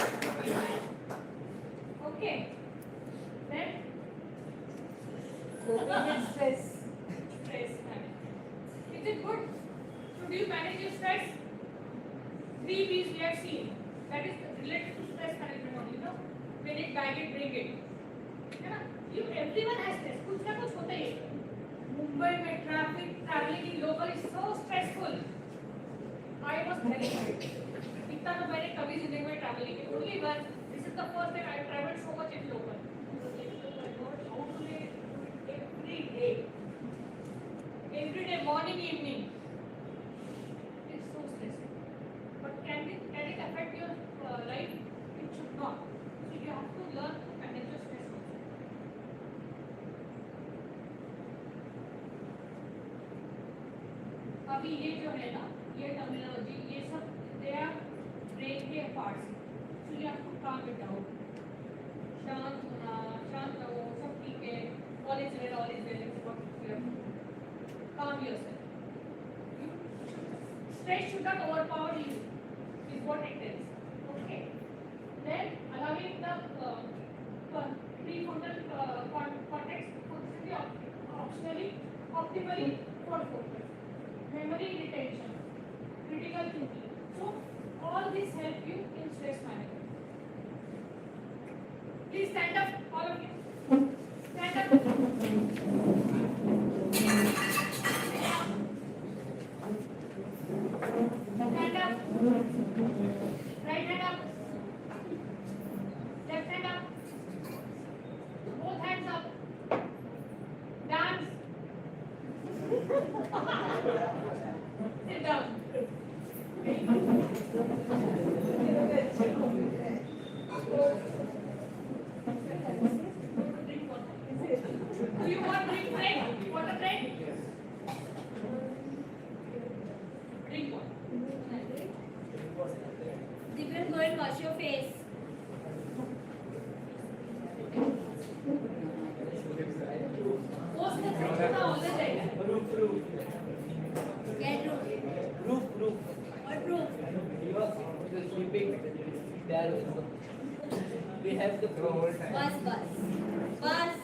Okay. Then Coping with stress. stress management. Is it good? So do you manage your stress? 3 B's we have seen. That is related to stress management only, no? When it bag it, bring it. है ना? You everyone has stress. कुछ ना कुछ होता ही है. मुंबई में traffic traveling in local is so stressful. I was terrified. इतना तो मैंने कभी जिंदगी में traveling की only once. This is the first time I traveled so much in local. How do they do it every day? Every day, morning, evening. It's so stressful. But can it affect your life? It should not. So you have to learn to manage your stress also. अभी ये जो है ना, ये terminology, ये सब they are brain के parts. So you have to calm it down. शांत होना, शांत रहो, सब ठीक है. All is well it's what you have to calm yourself. Stress should not overpower you, is what it is. Okay. Then allowing the prefrontal cortex to be optionally, optimally for focus, memory retention, critical thinking. So all this help you in stress management. Please stand up, all of you. Stand up. Stand up. Right hand up. Left hand up. Both hands up. Dance. Sit down. Do you want drink break? Water break? Drink water. Divya, go and wash your face. Post the section all the time. Get roof. What roof? He was sleeping there. We have the whole time. Bus.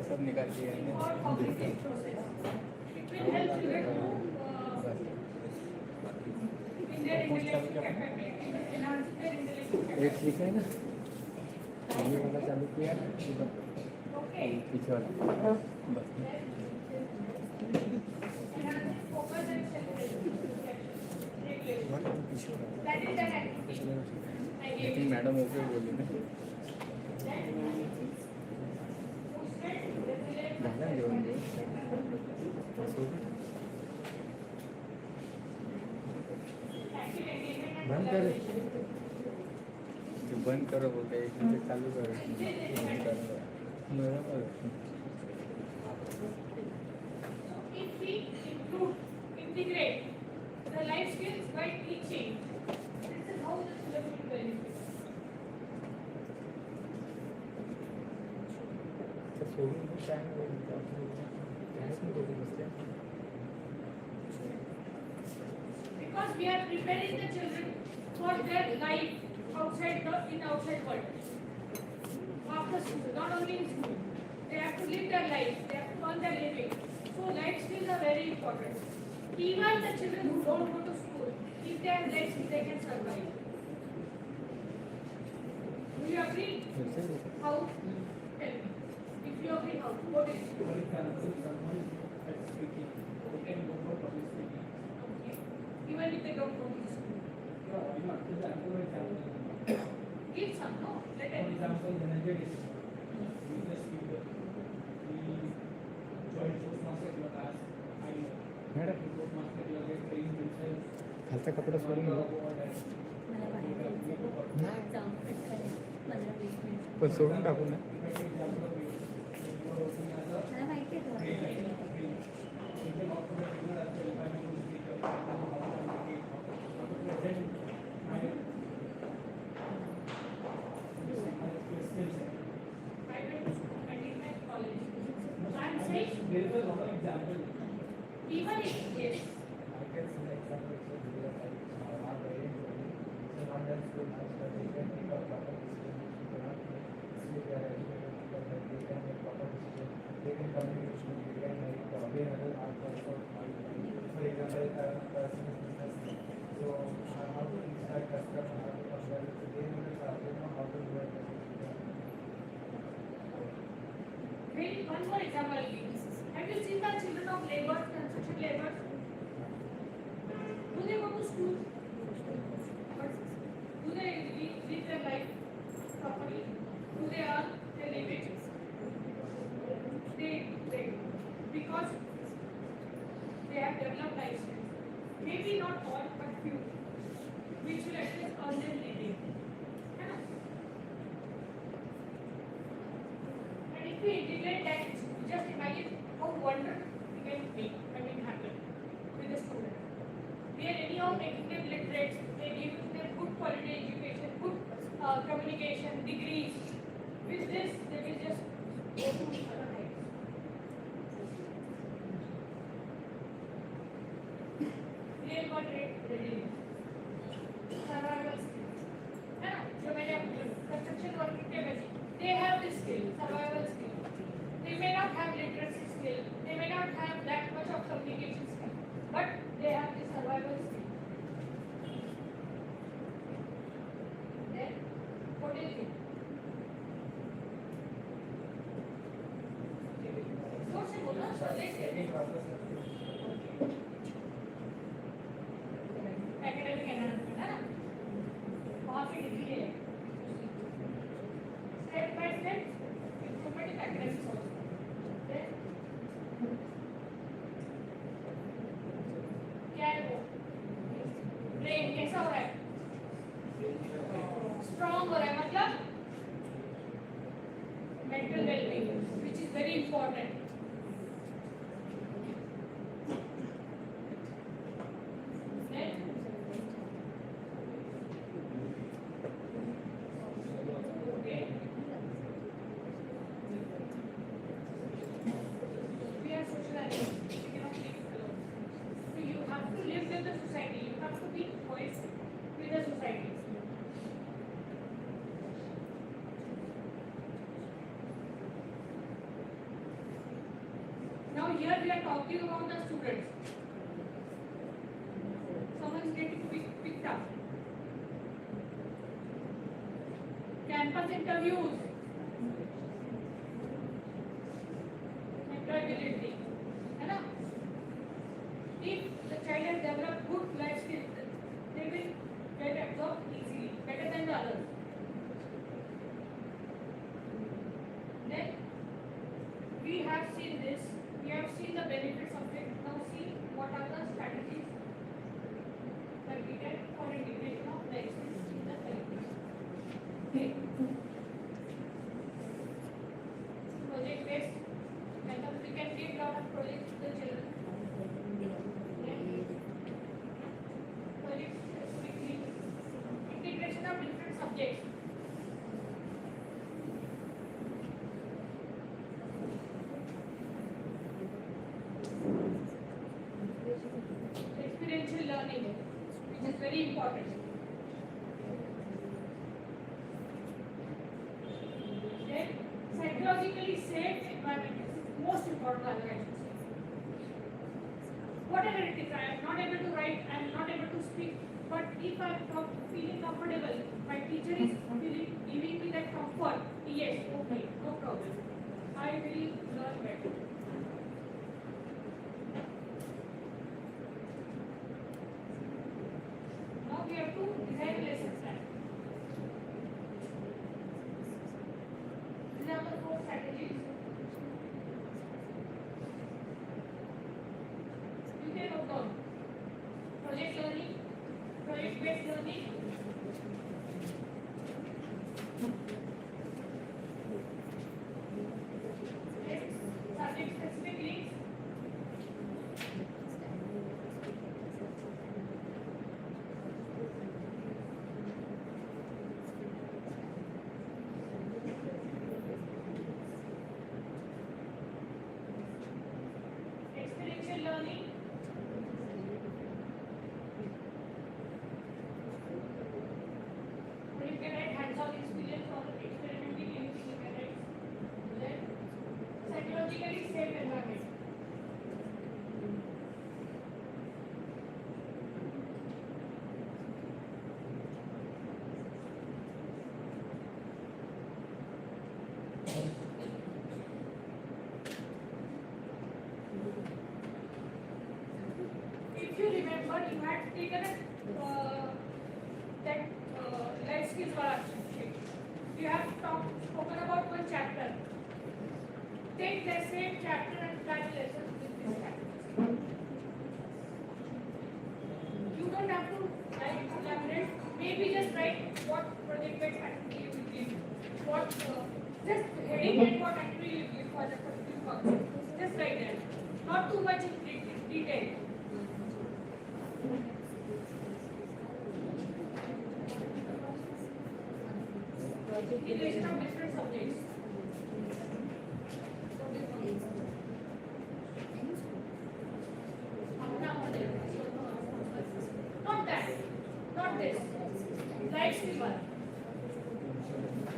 सब निकाल दिया एक ठीक है ना, ये वाला चालू किया पीछे वाला बस. लेकिन मैडम ओके बोली ना बंद कर बंद करो बोलते एक मिनट चालू करो बराबर If we include, integrate the life skills by teaching, this is how the children will benefit. सोडून काय Because we are preparing the children for their life outside world. After school, not only in school. They have to live their life, they have to earn their living. So life skills are very important. Even the children who don't go to school, if they have life skills, they can survive. Do you agree? How? Tell me. If you agree, how? What is it? For example, someone is speaking, they can go for public speaking. Okay. Even if they don't go to school. Give some, no? Let For them. example, energy we just speak we joined Toastmaster class. I know. Madam Toastmaster class is trained themselves. खालचा कपडा सोडून घ्या पण सोडून टाकू ना I'm saying, There is a lot of example. even if, yes, I can see the example so real life are very important. So not just school master, they can make a proper decision. They cannot sleep their educated because they can make proper decision. They can communicate, they can make way other art also. For example, a person is business. So how to reach that customer, how to compare it. They know how to do it. maybe one more example I'll give. Have you seen the children of laborers, construction laborers? Do they go to school? Do they live their life properly? Do they earn their living? They because they have developed life skills. Maybe not all, but few, which will at least earn their living. है ना? And if we integrate that, just imagine how wonderful it can be, happen with the student. We are anyhow making them literate, they give them good quality education, good communication, degrees. With this, they will just go to other heights. Real world readiness, survival skills. है ना? जो मैंने construction working के बच्चे, they have this skill, survival skill. They may not have literacy skill, they may not have that much of communication skill, but they have this survival skill. Then, what do you think? जोर से बोलो, जोर से। Academic enhancement, है ना? वहाँ पे degree है। Step by step, improvement in academics also. Then, क्या है वो? Brain कैसा हो रहा है? Strong हो रहा है मतलब mental well-being, which is very important. Then, okay. We are social animals. We cannot live alone. So you have to live with the society. You have to be voice with the society. Now here we are talking about the students. Someone is getting picked up. Campus interviews. Employability. है ना? If the child has developed good life skills, they will get absorbed easily, better than the others. Then we have seen this. We have seen the benefits of it. Now see what are the strategies that we get for integration of life skills in the curriculum. This is very important. Then psychologically safe environment is most important other I should say. Whatever it is, I am not able to write, I am not able to speak, but if I am feeling comfortable, my teacher is giving me that comfort, yes, okay, no problem. I will learn better. Now we have to design a lesson plan. These are the 4 strategies. You can note down project learning, project-based learning, subject-specific links, experiential learning, where you can write hands-on experience or experimenting anything you can write. Then psychologically safe environment. If you remember, you had taken that life skills worksheet. You have spoken about one chapter. Take the same chapter and plan a lesson with this chapter. You don't have to elaborate. Maybe just write what project-based activity you will give. What just heading and what activity you give for the particular concept. Just write that. Not too much in detail. Integration of different subjects. Not that. Not this. Life skill one.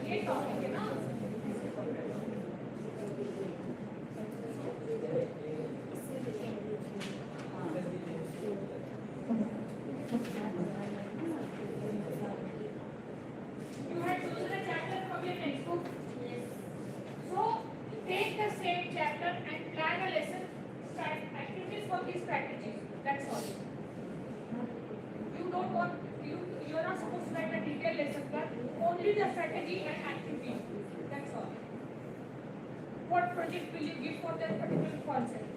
ये topic है ना. You had chosen a chapter from your textbook. So take the same chapter and plan a lesson, activities for these strategies. That's all. You don't want you are not supposed to write a detailed lesson plan. Only the strategy and activity. That's all. What project will you give for that particular concept?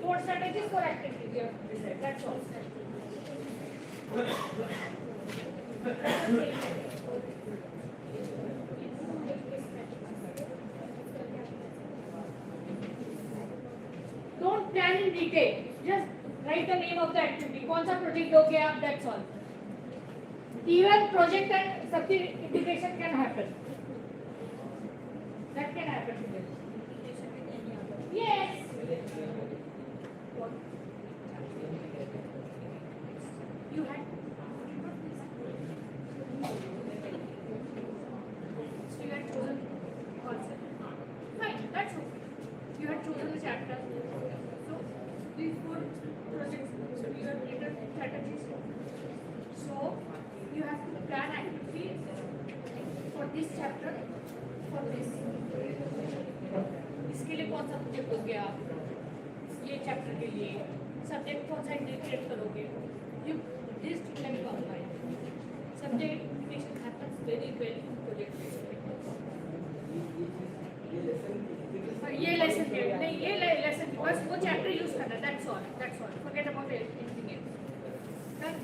Four strategies for activities you have to decide. That's all. Don't plan in detail. Just write the name of the activity. कौन सा project दोगे आप? That's all. Even project and subject integration can happen. That can happen. Yes. You had. So you had chosen concept. Fine, that's okay. You had chosen the chapter. So these 4 projects, you have written strategies. So you have to plan activity for this chapter, for this. इसके लिए कौन सा project दोगे आप? ये chapter के लिए subject कौन सा इंटीग्रेट करोगे? You this can combine. Subject integration happens very well in project based. ये लेसन के नहीं ये लेसन बस वो चैप्टर यूज करना. That's all. Forget about anything else. Done?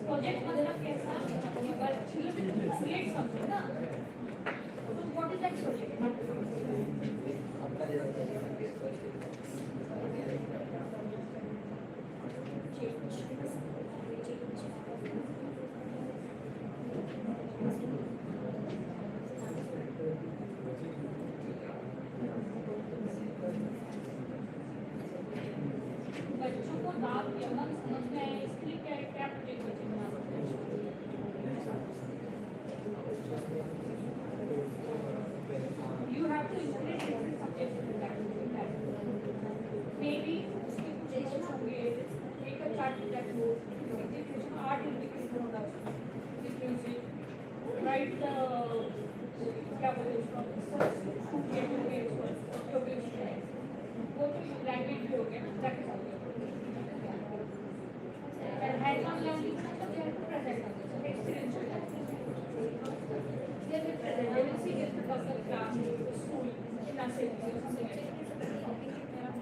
Project मतलब कैसा? Create something ना? So what is that project? बच्चों को नाम यमन समझ में आए इसलिए क्या क्या प्रोजेक्ट बच्चे बना सकते हैं? You have to integrate different subjects in that. Maybe उसके कुछ notes होंगे, make a chart with that note. Art integration होगा with music. Write the क्या बोलते हैं उसको? Get to get जो भी उसमें है. वो तो language भी हो गया, that is all. And hands-on learning मतलब they have to present experiential learning. They will present. They will see this because of class, school, in assembly or something like that.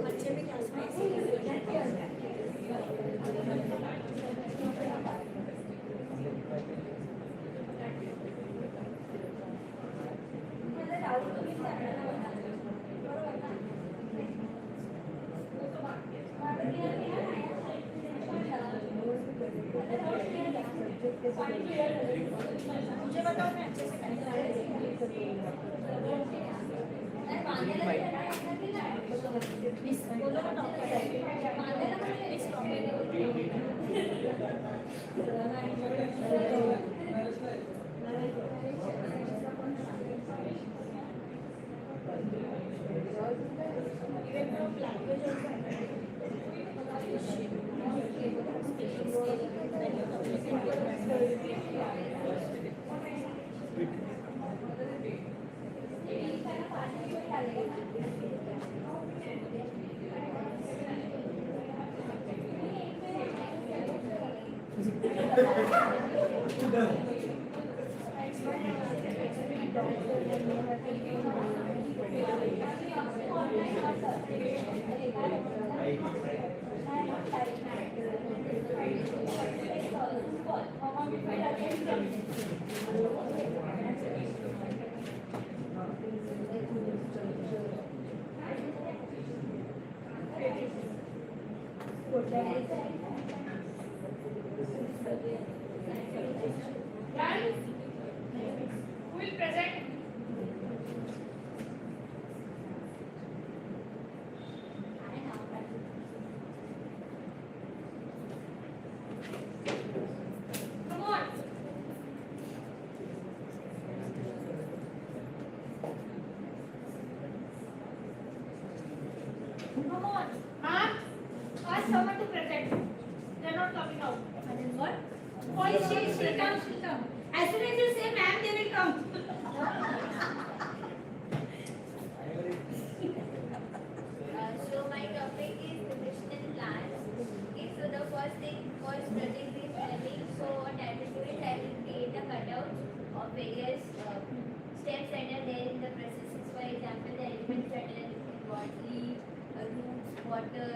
बच्चे भी क्लास में ऐसे मुझे बताओ मैं अच्छे से Done? Who will present? Come on. Come on. Huh? Ask someone to present. They're not coming out. And then what? Oh, she'll come, she'll come. As soon as you say ma'am, they will come. So my topic is nutritional plans. Okay, so the first thing for studying this learning, so what I will do is I will create a cutout of various steps that are there in the processes. For example, the elements that are involved, leaf, roots, water,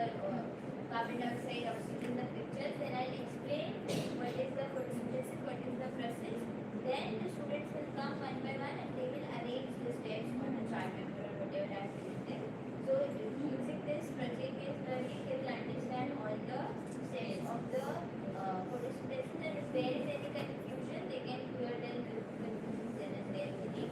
carbon dioxide, oxygen, the pictures. Then I'll explain what is the photosynthesis, what is the process. Then the students will come one by one and they will arrange the steps on a chart paper or whatever I am using. So using this project-based learning, they will understand all the steps of the photosynthesis, and if there is any confusion, they can clear their confusions then and there in the next week.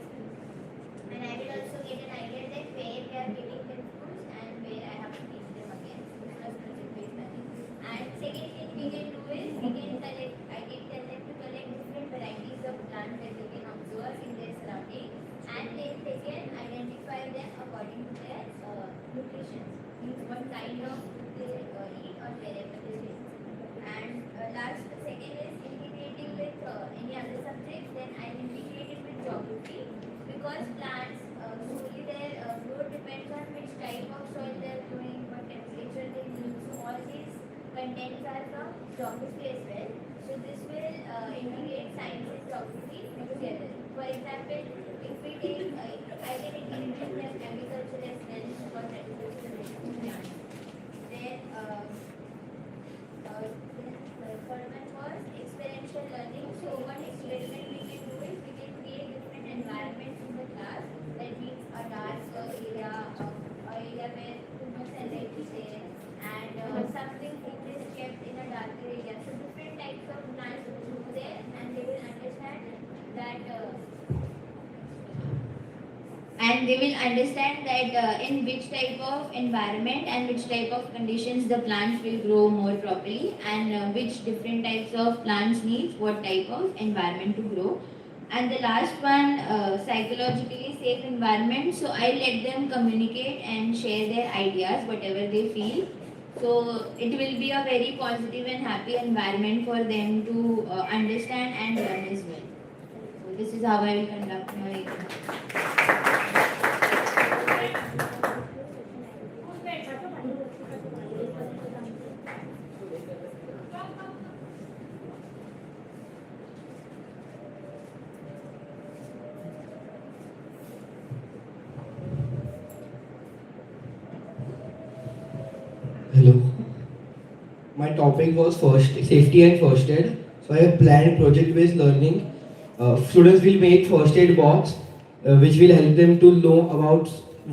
And I will also get an idea that where they are getting confused and where I have to teach them again. This was project-based learning. And second thing we can do is I can tell them to collect different varieties of plants that they can observe in their surrounding, and then they can identify them according to their nutrition, means what kind of food they eat or wherever they live. And second is integrating with any other subjects. Then I integrate it with geography, because plants solely their growth depends on which type of soil they are growing, what temperature they need. So all these contents are from geography as well. So this will integrate science and geography together. For example, if we take, I can integrate with agriculture as well, because agriculture is plants. Then the third one was experiential learning. So what experiment we can do is we can create different environments in the class. That means a dark area, an area where too much sunlight is there, and something food is kept in a darker area. So different types of plants will go there, and they will understand that. And they will understand that in which type of environment and which type of conditions the plants will grow more properly, and which different types of plants need what type of environment to grow. And the last one, psychologically safe environment. So I let them communicate and share their ideas, whatever they feel. So it will be a very positive and happy environment for them to understand and learn as well. So this is how I will conduct my. my topic was first safety and first aid. So I have planned project-based learning. Students will make first aid box, which will help them to know about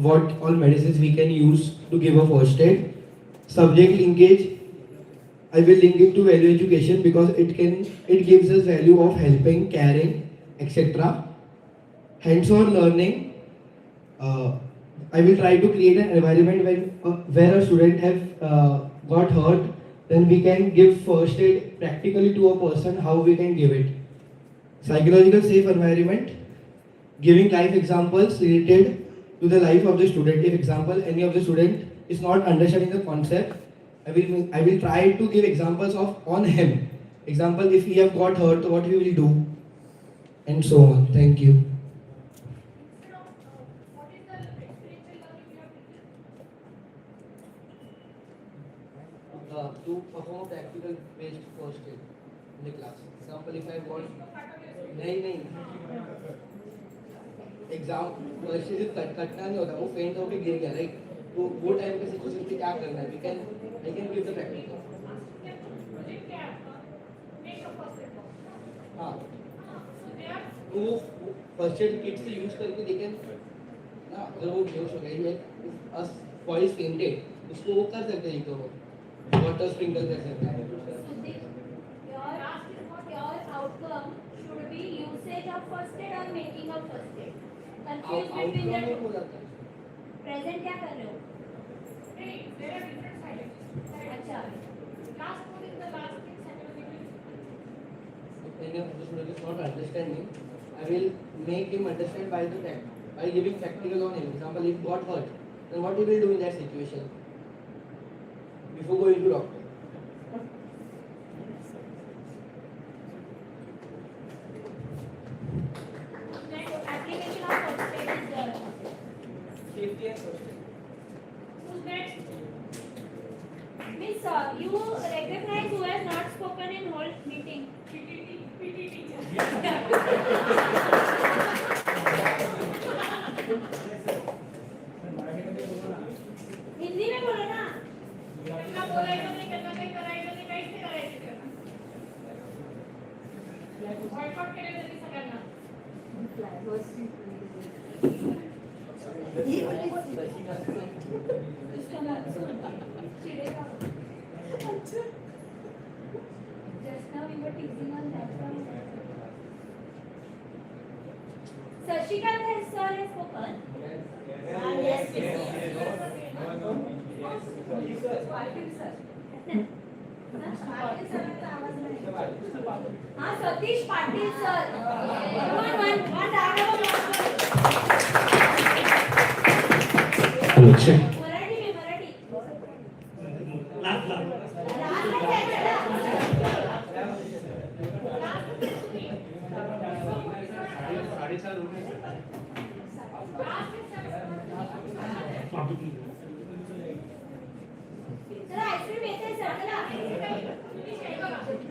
what all medicines we can use to give a first aid. Subject linkage, I will link it to value education because it gives us value of helping, caring, etc. Hands-on learning. I will try to create an environment where a student have got hurt, then we can give first aid practically to a person how we can give it. Psychological safe environment, giving life examples related to the life of the student. If example any of the student is not understanding the concept, I will try to give examples of on him. Example, if he have got hurt, what we will do, and so on. Thank you. What is the experiential learning you have written? To perform a practical based first aid in the class. Example, if I want नहीं exam first aid कटना नहीं होता, वो फेंट होकर गिर गया right, तो वो टाइम पे सिचुएशन पे क्या करना है, I can give the practical. हाँ, वो फर्स्ट एड किट से यूज करके दे कैन ना, अगर वो बेहोश हो गया है, अस बॉय इज फेंटेड, उसको वो कर सकते हैं, तो वाटर स्प्रिंकल कर सकते हैं. Outcome should be usage of first aid or making of first aid. Confuse between the two. Present क्या कर रहे हो? Hey, there are different sides. अच्छा. Last one is the last thing psychologically. If any of the student is not understanding, I will make him understand by giving practical on him. Example, if got hurt, then what he will do in that situation before going to doctor. Application of first aid is there. Safety and first aid. Who's next? Miss, you recognize who has not spoken in whole meeting? PT teacher. Hindi में बोलो ना. त्यांना बोलायचं नाही, त्यांना काही करायचं नाही, काहीच नाही करायचं त्यांना. Boycott केलं त्यांनी सगळ्यांना. Just now we were teasing on that one. Sashikant has sir has spoken. Yes. हाँ Satish Patil sir. One round of applause. Hello check. Marathi में मराठी. चला आईस्क्रीम येते सर चला.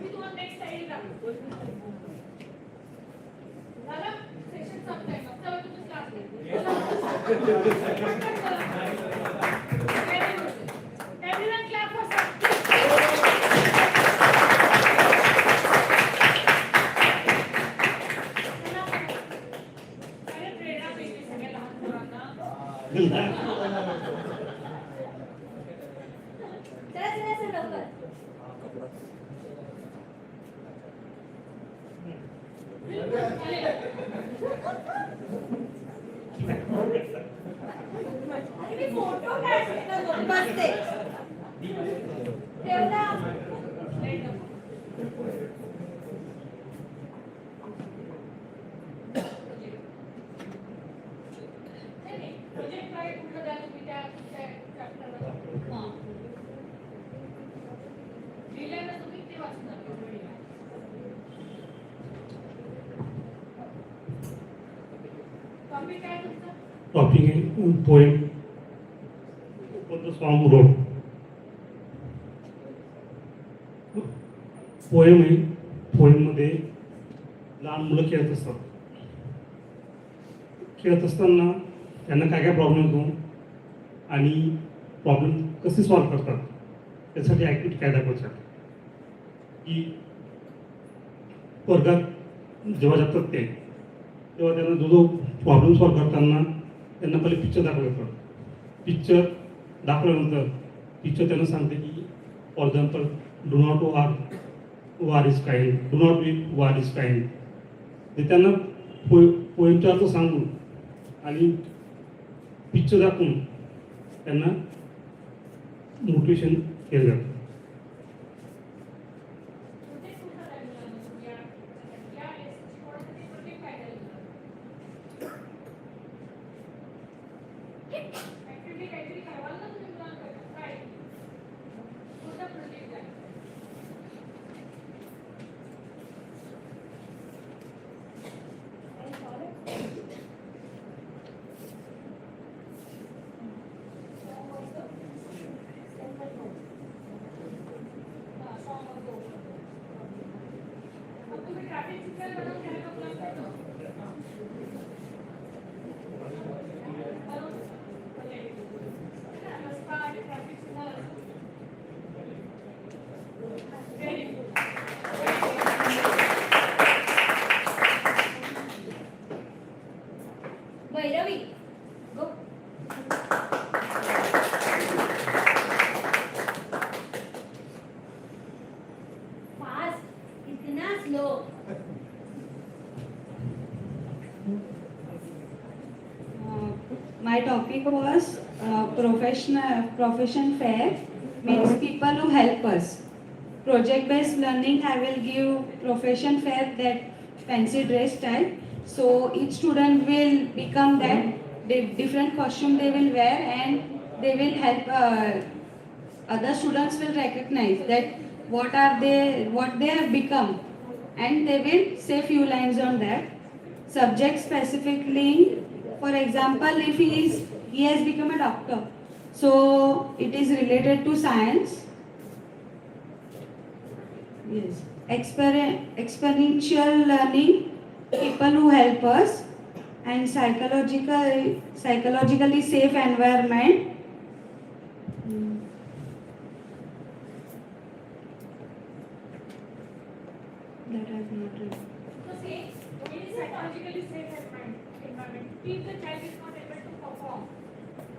मी तुम्हाला नेक्स्ट साईड दाखवतो. झालं? सेशन संपतंय. मग चला तुमचं क्लास Everyone clap for प्रेरणा भेटली सगळ्या लहान मुलांना. चला सर लवकर. अरे मी फोटो काढते बसते. ठेवला. प्रोजेक्ट काय कुठलं द्या तुम्ही त्या चॅप्टरला. लिहिल्यानं तुम्ही ते वाचणार. टॉपिक काय तुमचं? टॉपिक आहे poem open the song road. Poem आहे. पोएममध्ये लहान मुलं खेळत असतात. खेळत असताना त्यांना काय काय प्रॉब्लेम होतो आणि प्रॉब्लेम कसे सॉल्व्ह करतात त्यासाठी ॲक्टिव्हिटी काय दाखवायच्या. की वर्गात जेव्हा जातात ते तेव्हा त्यांना जो प्रॉब्लेम सॉल्व करताना त्यांना पहिले पिक्चर दाखवायला पडतं. पिक्चर दाखवल्यानंतर टीचर त्यांना सांगते की for example do not war is kind, do not be war is kind. ते त्यांना पोएमचा अर्थ सांगून आणि पिक्चर दाखवून त्यांना मोटिवेशन केलं जातं. भैरवी गो. फास्ट इतना slow. My topic was profession fair, means people who help us. Project based learning, I will give profession fair, that fancy dress style. So each student will become that, the different costume they will wear, and they will help other students will recognize that what they have become, and they will say few lines on that. Subject specifically, for example, if he has become a doctor, so it is related to science. Yes. Experiential learning, people who help us, and psychologically safe environment. That I have not read. So say, it is psychologically safe environment. If the child is not able to perform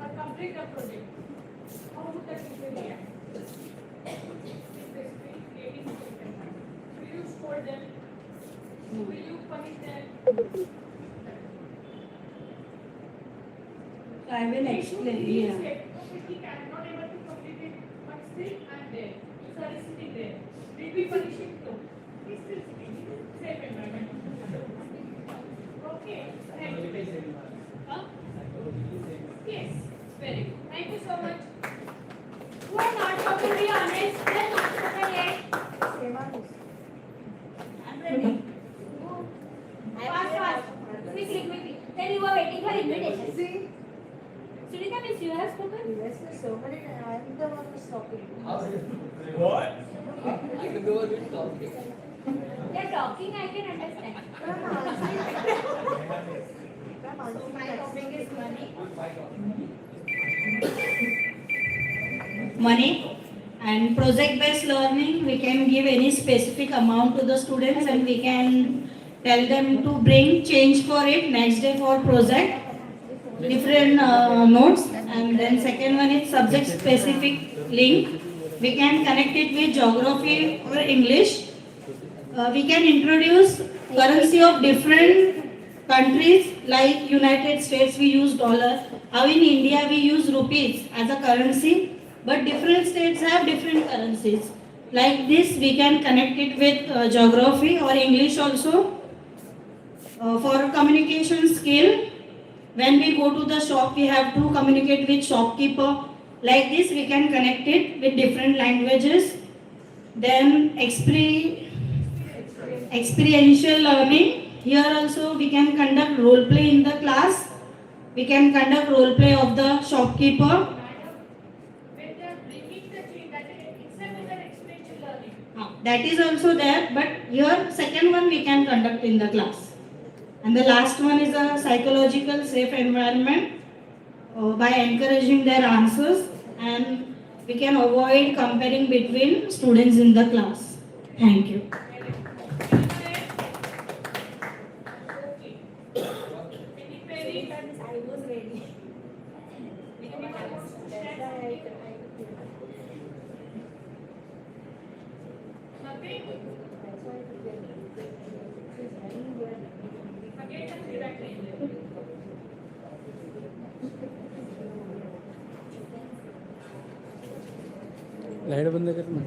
or complete the project, how would the teacher react? Basically creating a safe environment. Will you scold them? Will you punish them? So I will explain. Yeah. He cannot able to complete it, but still I'm there. Sir is sitting there. Did we punish him? No. He's still sitting. This is safe environment. Okay. Thank you. Huh? Yes. Very good. Thank you so much. Who are not spoken, be honest. They are not spoken yet. I'm ready. Fast, fast. Quickly, quickly. Then you are waiting for invitation. See, Sunita, miss, you have spoken? yes, so many times I am the one who is talking. What? I can go with talking. They are talking, I can understand. But I'm answering. My topic is money. Money and project based learning, we can give any specific amount to the students and we can tell them to bring change for it next day for project, different notes. And then second one is subject specific link, we can connect it with geography or English. We can introduce currency of different countries, like United States we use dollar, how in India we use rupees as a currency, but different states have different currencies. Like this we can connect it with geography or English also. For communication skill, when we go to the shop we have to communicate with shopkeeper. Like this we can connect it with different languages. Then experiential learning, here also we can conduct role play in the class. We can conduct role play of the shopkeeper. When they are bringing the change, that is itself is an experiential learning. That is also there, but here second one we can conduct in the class. And the last one is a psychological safe environment by encouraging their answers, and we can avoid comparing between students in the class. Thank you. I was ready. Nothing? Again, just directly. Light बंद कर ना.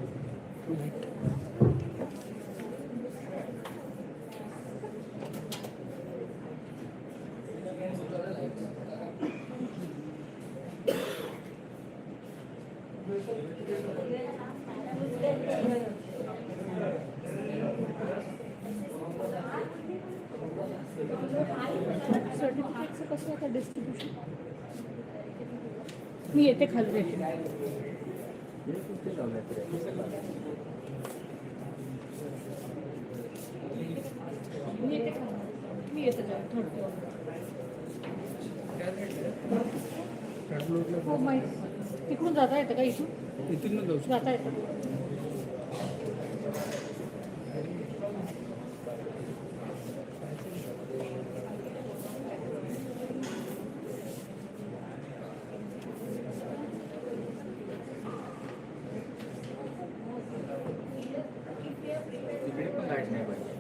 सर्टिफिकेटचं कसं आता distribution मी येते खाली भेटेल मी येते third floor हो माहिती तिकडून जाता येतं का इथून जाता येतं तिकडे पण लाईट नाही पाहिजे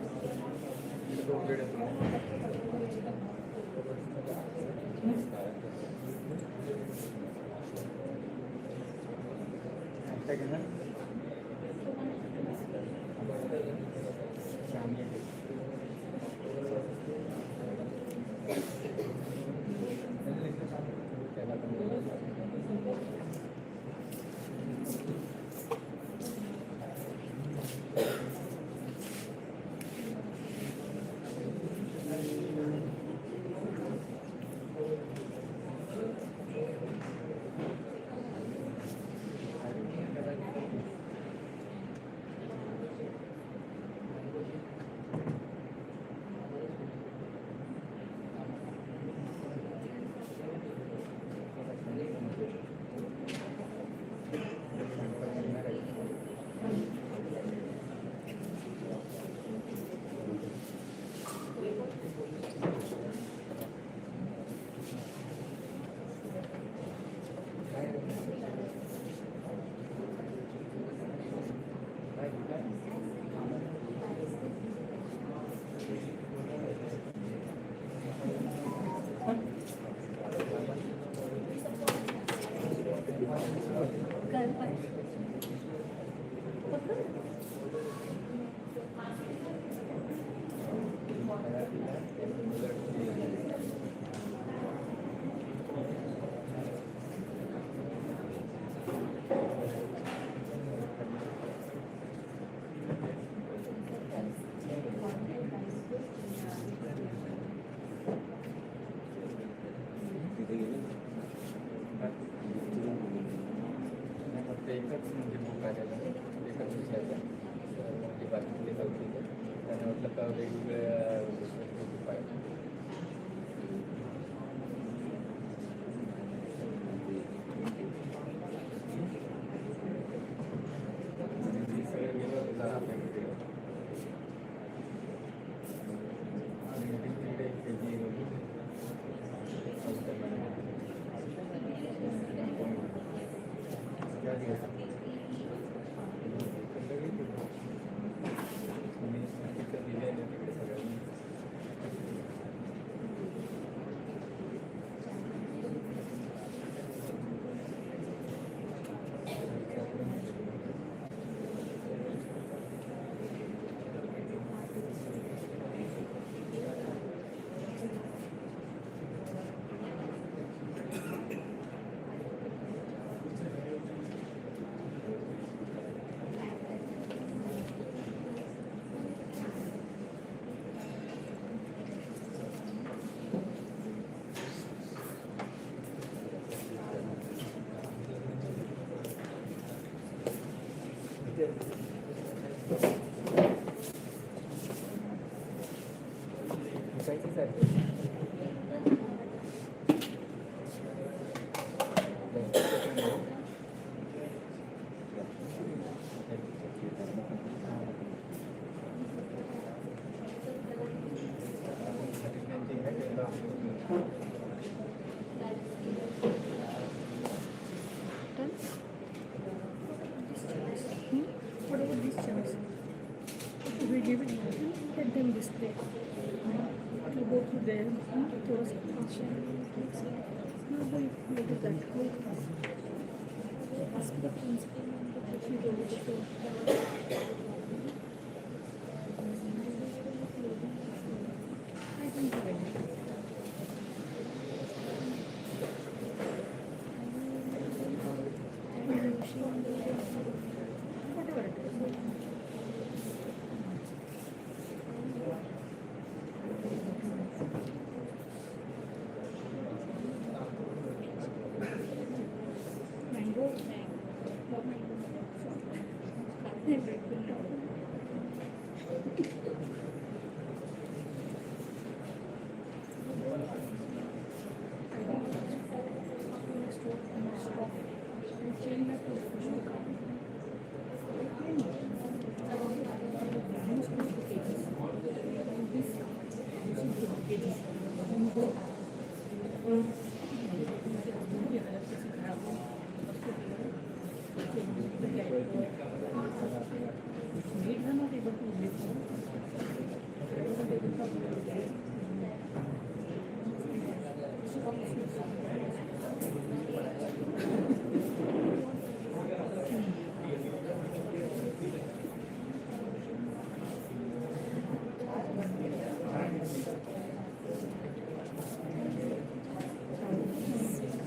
एकच म्हणजे बुक आलेलं एकच विषयाचं म्हणजे बाकीचे चौथीचं त्यांना म्हटलं का वेगवेगळ्या बुक आहे सगळे गेलो होतो जरा आपल्याकडे आणि तिकडे त्याची Whatever these chairs, we give it, let them display. To go to there, to us, no, but it is that way. Ask the principal, she will show. I think so. Whatever it is. Mango.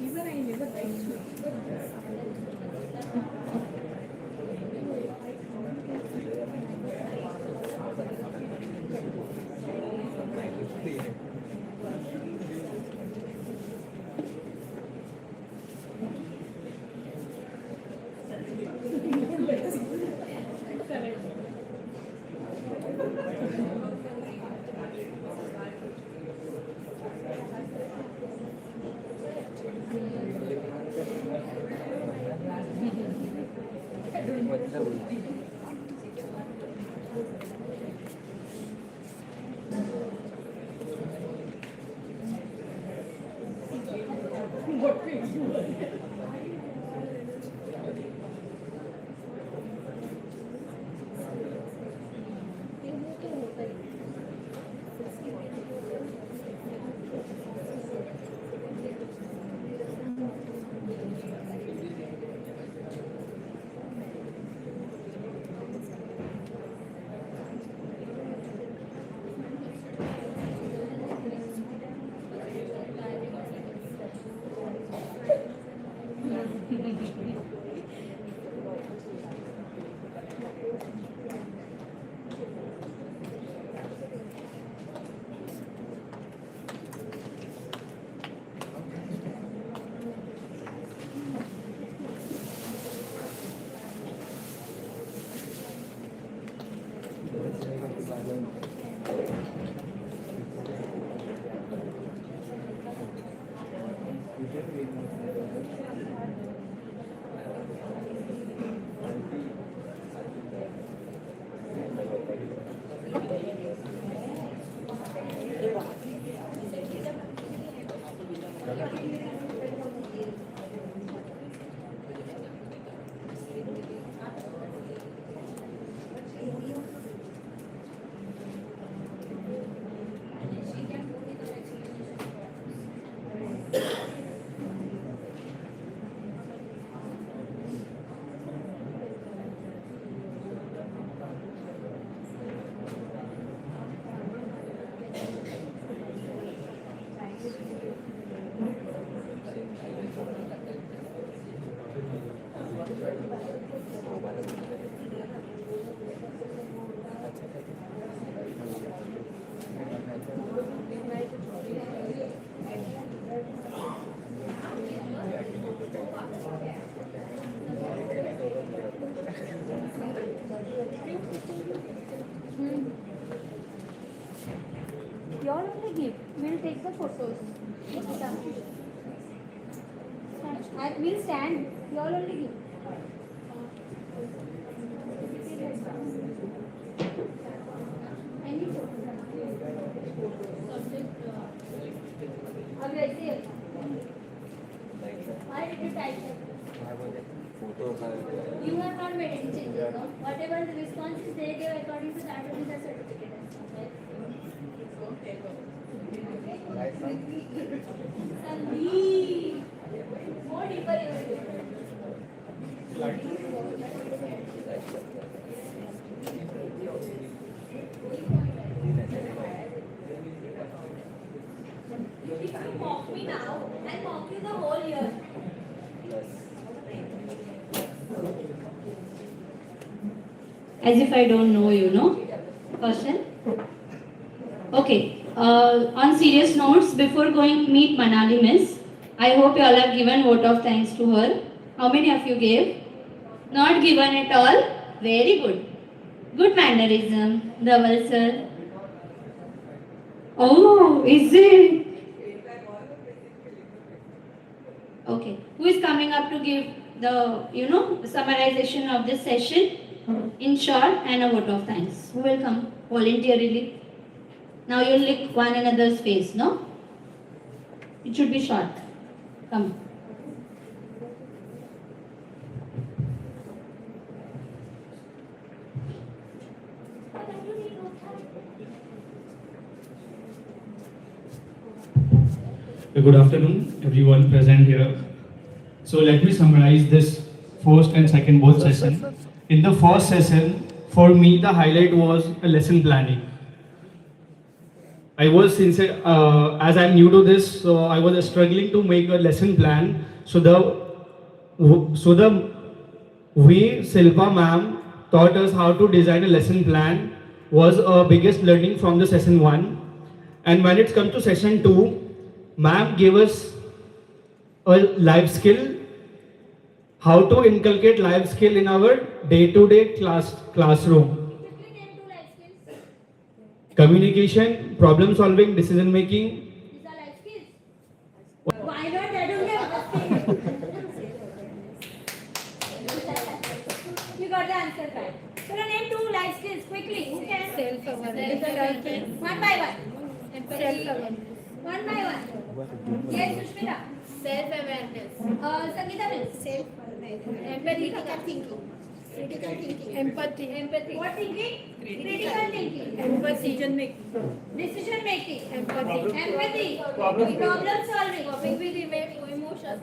Even I never liked to. What we do. You all only give. We'll take the photos. We'll stand. You all only give. Any photo. Subject. aggressive. Why did you type that? You have not made any changes, no? Whatever the responses they gave according to that only the certificate has come, right? Sandeep! More deeper you will get. If you mock me now, I'll mock you the whole year. As if I don't know, you know. Question? Okay. On serious notes, before going meet Manali Miss, I hope you all have given vote of thanks to her. How many of you gave? Not given at all? Very good. Good mannerism, Dhaval sir. Oh, is it? Okay. Who is coming up to give the, summarization of this session in short and a vote of thanks? Who will come voluntarily? Now you'll lick one another's face, no? It should be short. Come. Good afternoon, everyone present here. So let me summarize this first and second both session. In the first session, for me, the highlight was a lesson planning. I was sincere, as I'm new to this, so I was struggling to make a lesson plan. So the way Silpa ma'am taught us how to design a lesson plan was our biggest learning from the session 1. And when it comes to session 2, ma'am gave us a life skill, how to inculcate life skill in our day-to-day classroom. Communication, problem solving, decision making. These are life skills. Why not? I don't have. You got the answer right. So name 2 life skills quickly. Who can? Self-awareness. One by one. Self-awareness. One by one. Yes, Sushmita. Self-awareness. Sangeeta Miss. Self-awareness. Empathy. Critical thinking. Critical thinking. Empathy. What thinking? Critical thinking. Empathy. Decision making. Empathy. Problem solving. Coping with emotions.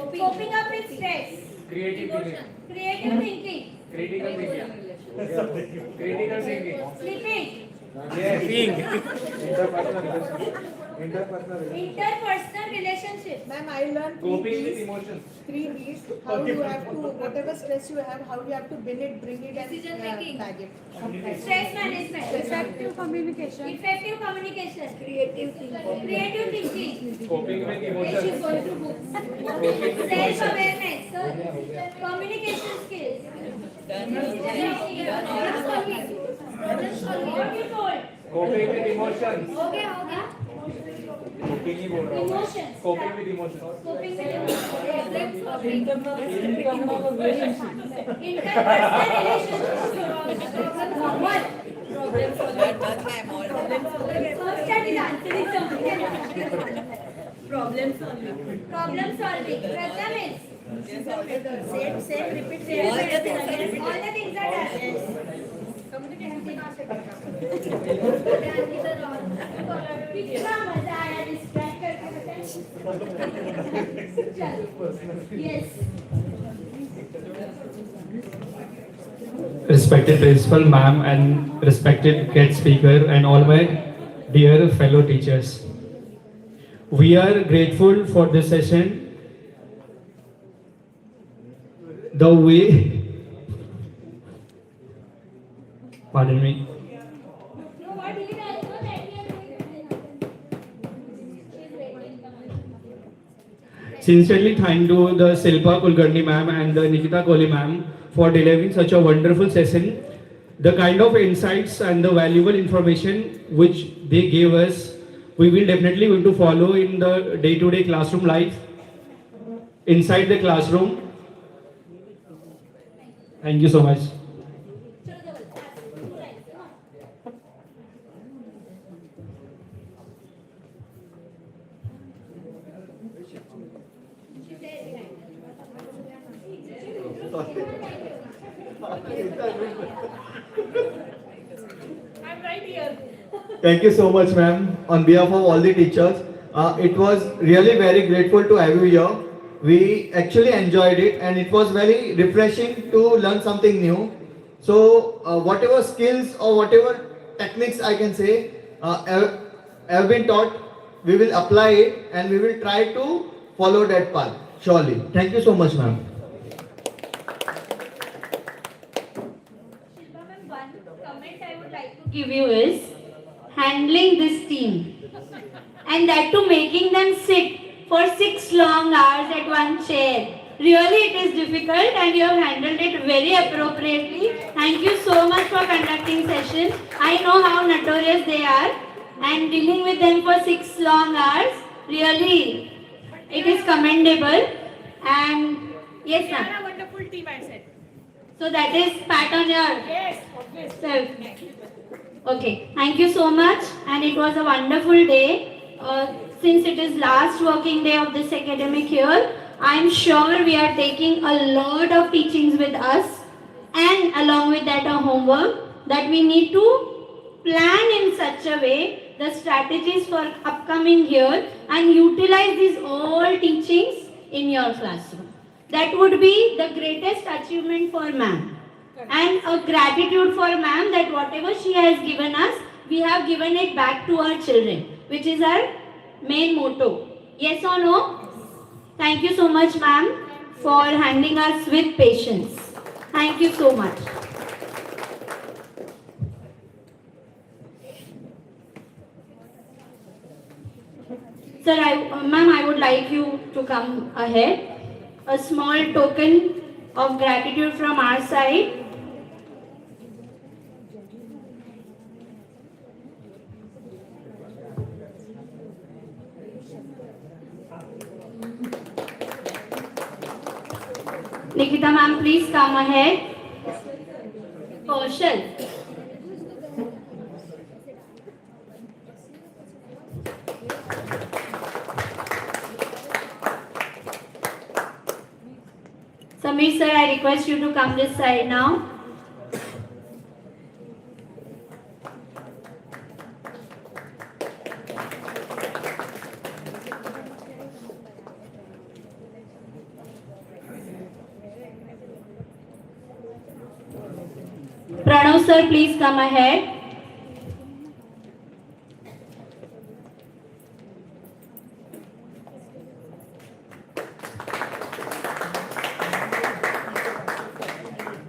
Coping up with stress. Creative thinking. Critical thinking. Sleeping. Interpersonal relationship. Ma'am, I learned Coping with emotions. 3 B's. How you have to, whatever stress you have, how you have to bring it Decision making. bag it. Stress management. Effective communication. Creative thinking. Coping with emotions. She's going through books. Self-awareness. Communication skills. Problem solving. What you told? Coping with emotions. Okay. Coping ही बोल रहा हूँ। Emotions. Coping with emotions. Coping with emotions. Interpersonal relationships. What? Problem solving. First that is answering something. Problem solving. Pratham is? Same, repeat. All the things are done. कितना मजा आया distract करके बताएं yes Respected principal ma'am and respected guest speaker and all my dear fellow teachers. We are grateful for this session. The way, pardon me. No, what did I know that we are doing? Sincerely thank to the Silpa Kulkarni ma'am and the Nikita Kohli ma'am for delivering such a wonderful session. The kind of insights and the valuable information which they gave us, we will definitely going to follow in the day-to-day classroom life, inside the classroom. Thank you so much. Thank you so much, ma'am. On behalf of all the teachers, it was really very grateful to have you here. We actually enjoyed it, and it was very refreshing to learn something new. So, whatever skills or whatever techniques I can say have been taught, we will apply it and we will try to follow that path. Surely. Thank you so much, ma'am. Shilpa ma'am, one comment I would like to give you is handling this team and that too making them sit for 6 long hours at one chair. Really it is difficult and you have handled it very appropriately. Thank you so much for conducting session. I know how notorious they are and dealing with them for 6 long hours, really it is commendable. And yes They ma'am. are a wonderful team, I said. So that is pat on your Yes, obviously. self. Okay, thank you so much and it was a wonderful day. Since it is last working day of this academic year, I am sure we are taking a lot of teachings with us and along with that a homework that we need to plan in such a way the strategies for upcoming year and utilize these all teachings in your classroom. That would be the greatest achievement for ma'am. And a gratitude for ma'am that whatever she has given us, we have given it back to our children, which is our main motto. Yes or no? Thank you so much ma'am for handling us with patience. Thank you so much. Sir, ma'am, I would like you to come ahead. A small token of gratitude from our side. Nikita ma'am, please come ahead. Kaushal. Samir sir, I request you to come this side now. Pranav sir, please come ahead.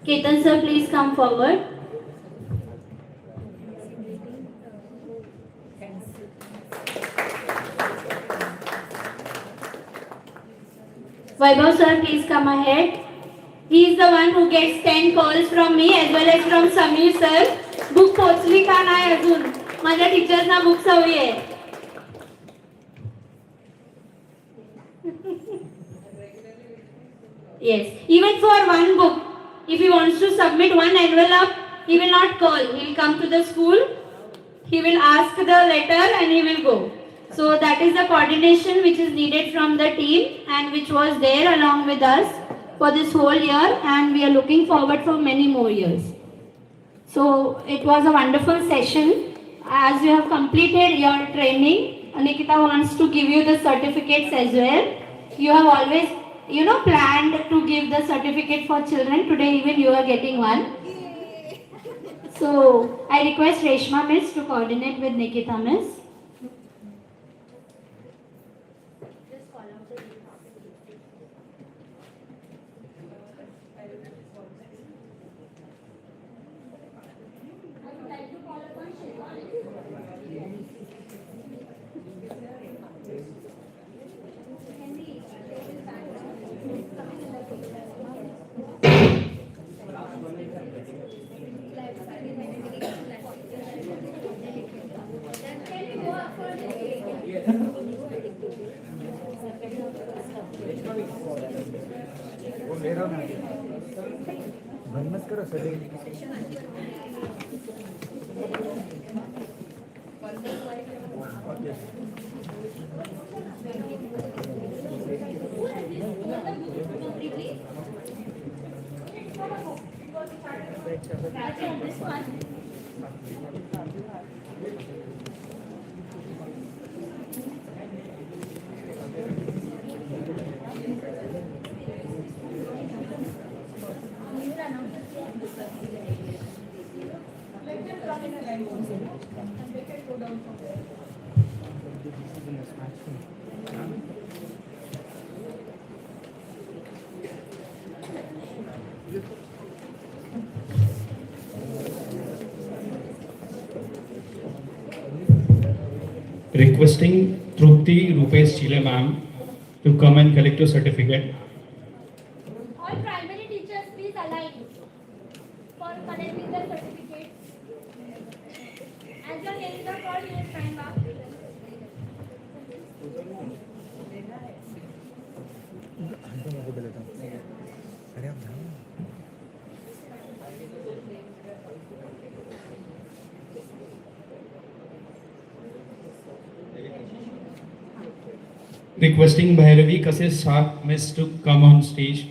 Ketan sir, please come forward. Vaibhav sir, please come ahead. He is the one who gets 10 calls from me as well as from Samir sir. Book पोचली का नाही अजून. माझ्या टीचर्सना books हवी आहे. Yes, even for one book, if he wants to submit one envelope, he will not call. He will come to the school, he will ask the letter and he will go. So that is the coordination which is needed from the team and which was there along with us for this whole year, and we are looking forward for many more years. So it was a wonderful session. As you have completed your training, Nikita wants to give you the certificates as well. You have always planned to give the certificate for children. Today even you are getting one. So I request Reshma Miss to coordinate with Nikita Miss. This one. Requesting Trupti Rupesh Chile ma'am to come and collect your certificate. All primary teachers, please align for collecting the certificate. As your names are called, you will stand up. Requesting Bhairavi Kase Sak Miss to come on stage.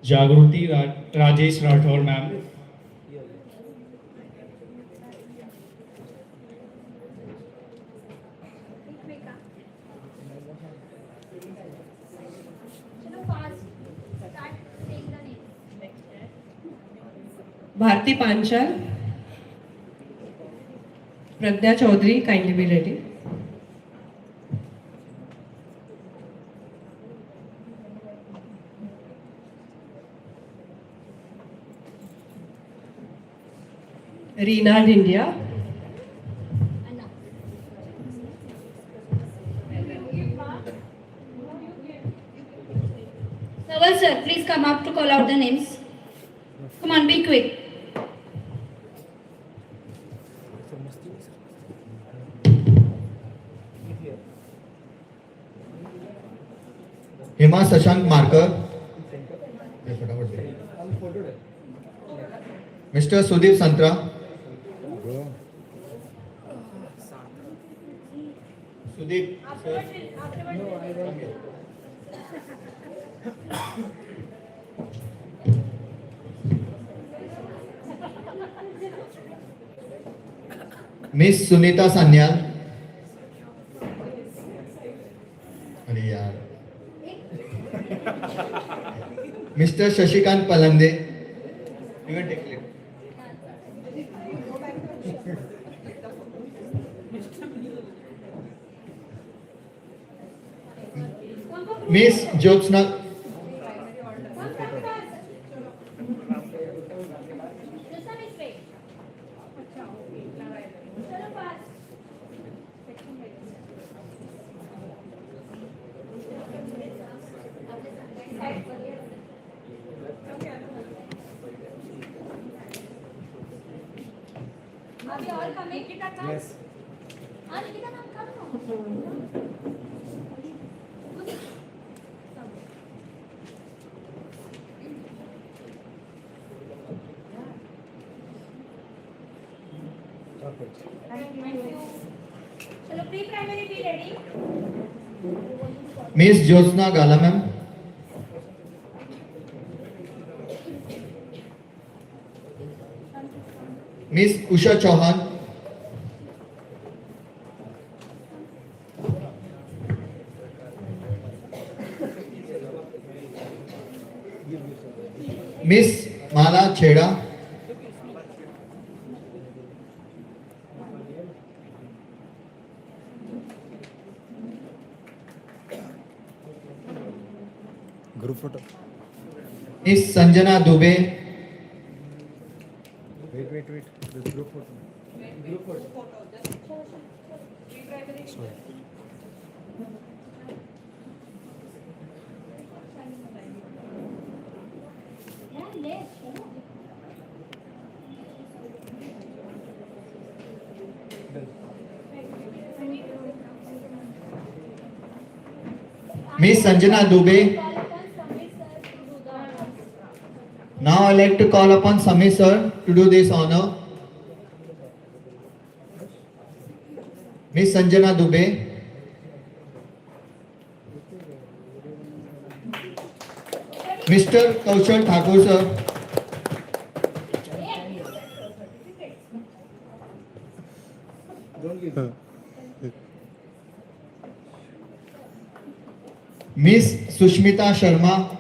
Jagruti Rajesh Rathore ma'am. Chalo fast. Start saying the names. Bharti Panchal, Pradya Chaudhary, kindly be ready. Reena India, Sawal sir, please come up to call out the names. Come on, be quick. Hema Shashank Markar, mister Sudeep Santra, Sudeep miss Sunita Sanyal, अरे यार, mister Shashikant Palande, you can take it. Miss Jyotsna अभी और कम निकिता का Yes. हाँ निकिता नाम करो चलो pre primary be ready miss Jyotsna Gala ma'am, miss Usha Chauhan, miss Mala Chheda, group photo, miss Sanjana Dubey, wait group photo, miss Sanjana Dubey. Now I like to call upon Samir sir to do this honor. Miss Sanjana Dubey, Mr. Kaushal Thakur sir, Miss Sushmita Sharma,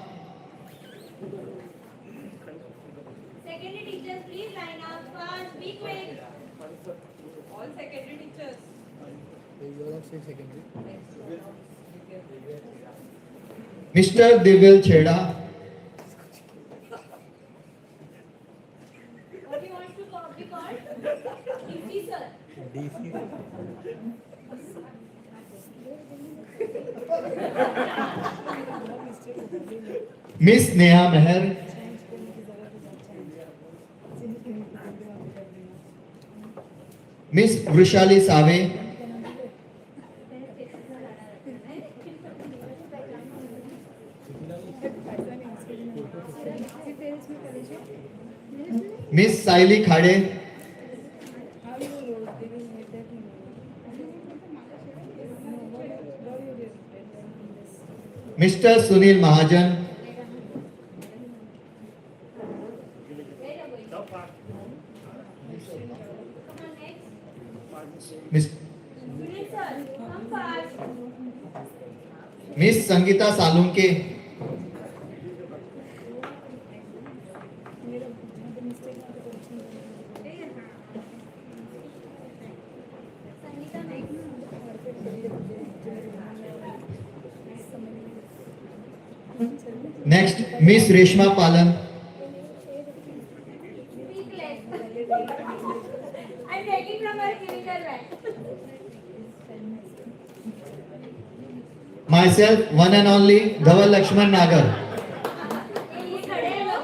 Mr. Divil Cheda. What do you want to be called? DC sir. Miss Neha Meher. Miss Vrishali Save. Miss Saili Khade. Mr. Sunil Mahajan. Miss Come fast. Miss Sangeeta Salunke. Next, Miss Reshma Palan. Speak less. I'm taking from her clinical bag. Myself, one and only, Dhaval Lakshman Nagar. ये खड़े हैं लोग.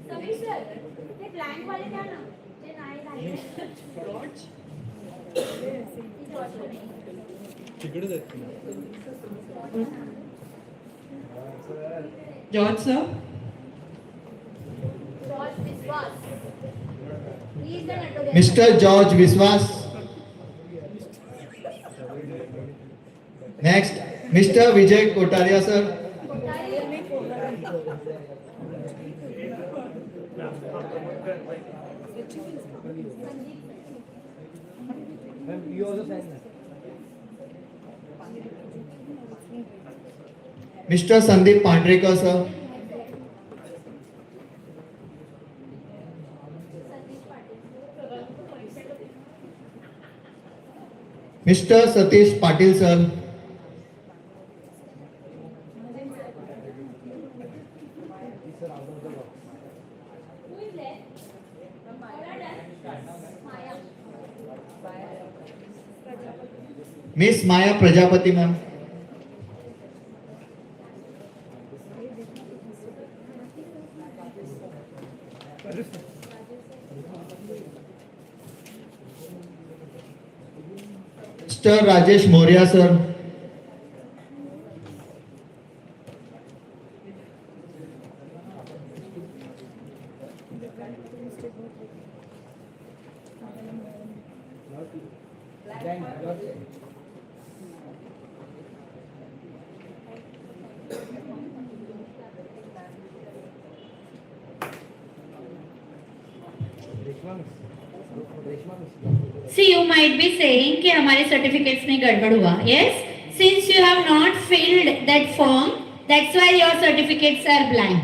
Sameer sir, ते blank वाले द्या ना. जे नाही राहिले. George sir. George Viswas. He is the notorious. Mr. George Viswas. Next, Mr. Vijay Kotaria sir. You also sign that. Mr. Sandeep Pandrekar sir. Mr. Satish Patil sir. Who is there? Maya. Miss Maya Prajapati ma'am. Mr. Rajesh Moria sir. See, you might be saying कि हमारे certificates में गड़बड़ हुआ. Yes, since you have not filled that form, that's why your certificates are blank.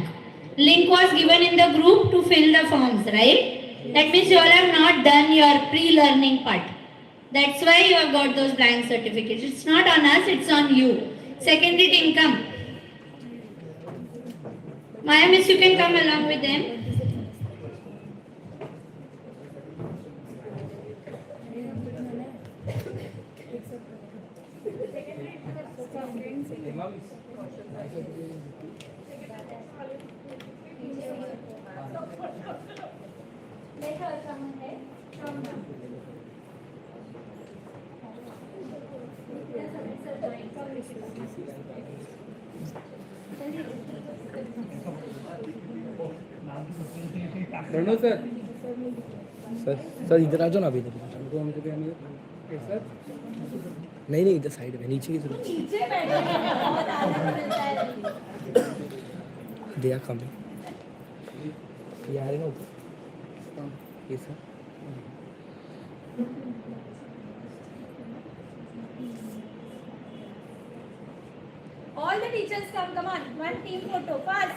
Link was given in the group to fill the forms, right? That means you all have not done your pre-learning part. That's why you have got those blank certificates. It's not on us, it's on you. Secondary income. Maya miss, you can come along with them. Let her come ahead. From now. Yes, sir, join. Pranav sir sir sir इधर आ जाओ ना अभी इधर हमको हमको भी हमें सर नहीं नहीं इधर साइड में नीचे की तरफ नीचे बैठे हैं, बहुत आनंद मिलता है. दे आर कमिंग ये आ रहे ना ऊपर ये sir All All the teachers come on. One team photo, fast.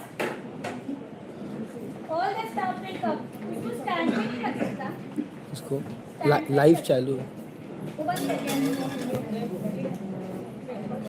All the staff will come. उसको stand पे नहीं रख सकता. उसको लाइव चालू है. वो बंद कर दिया.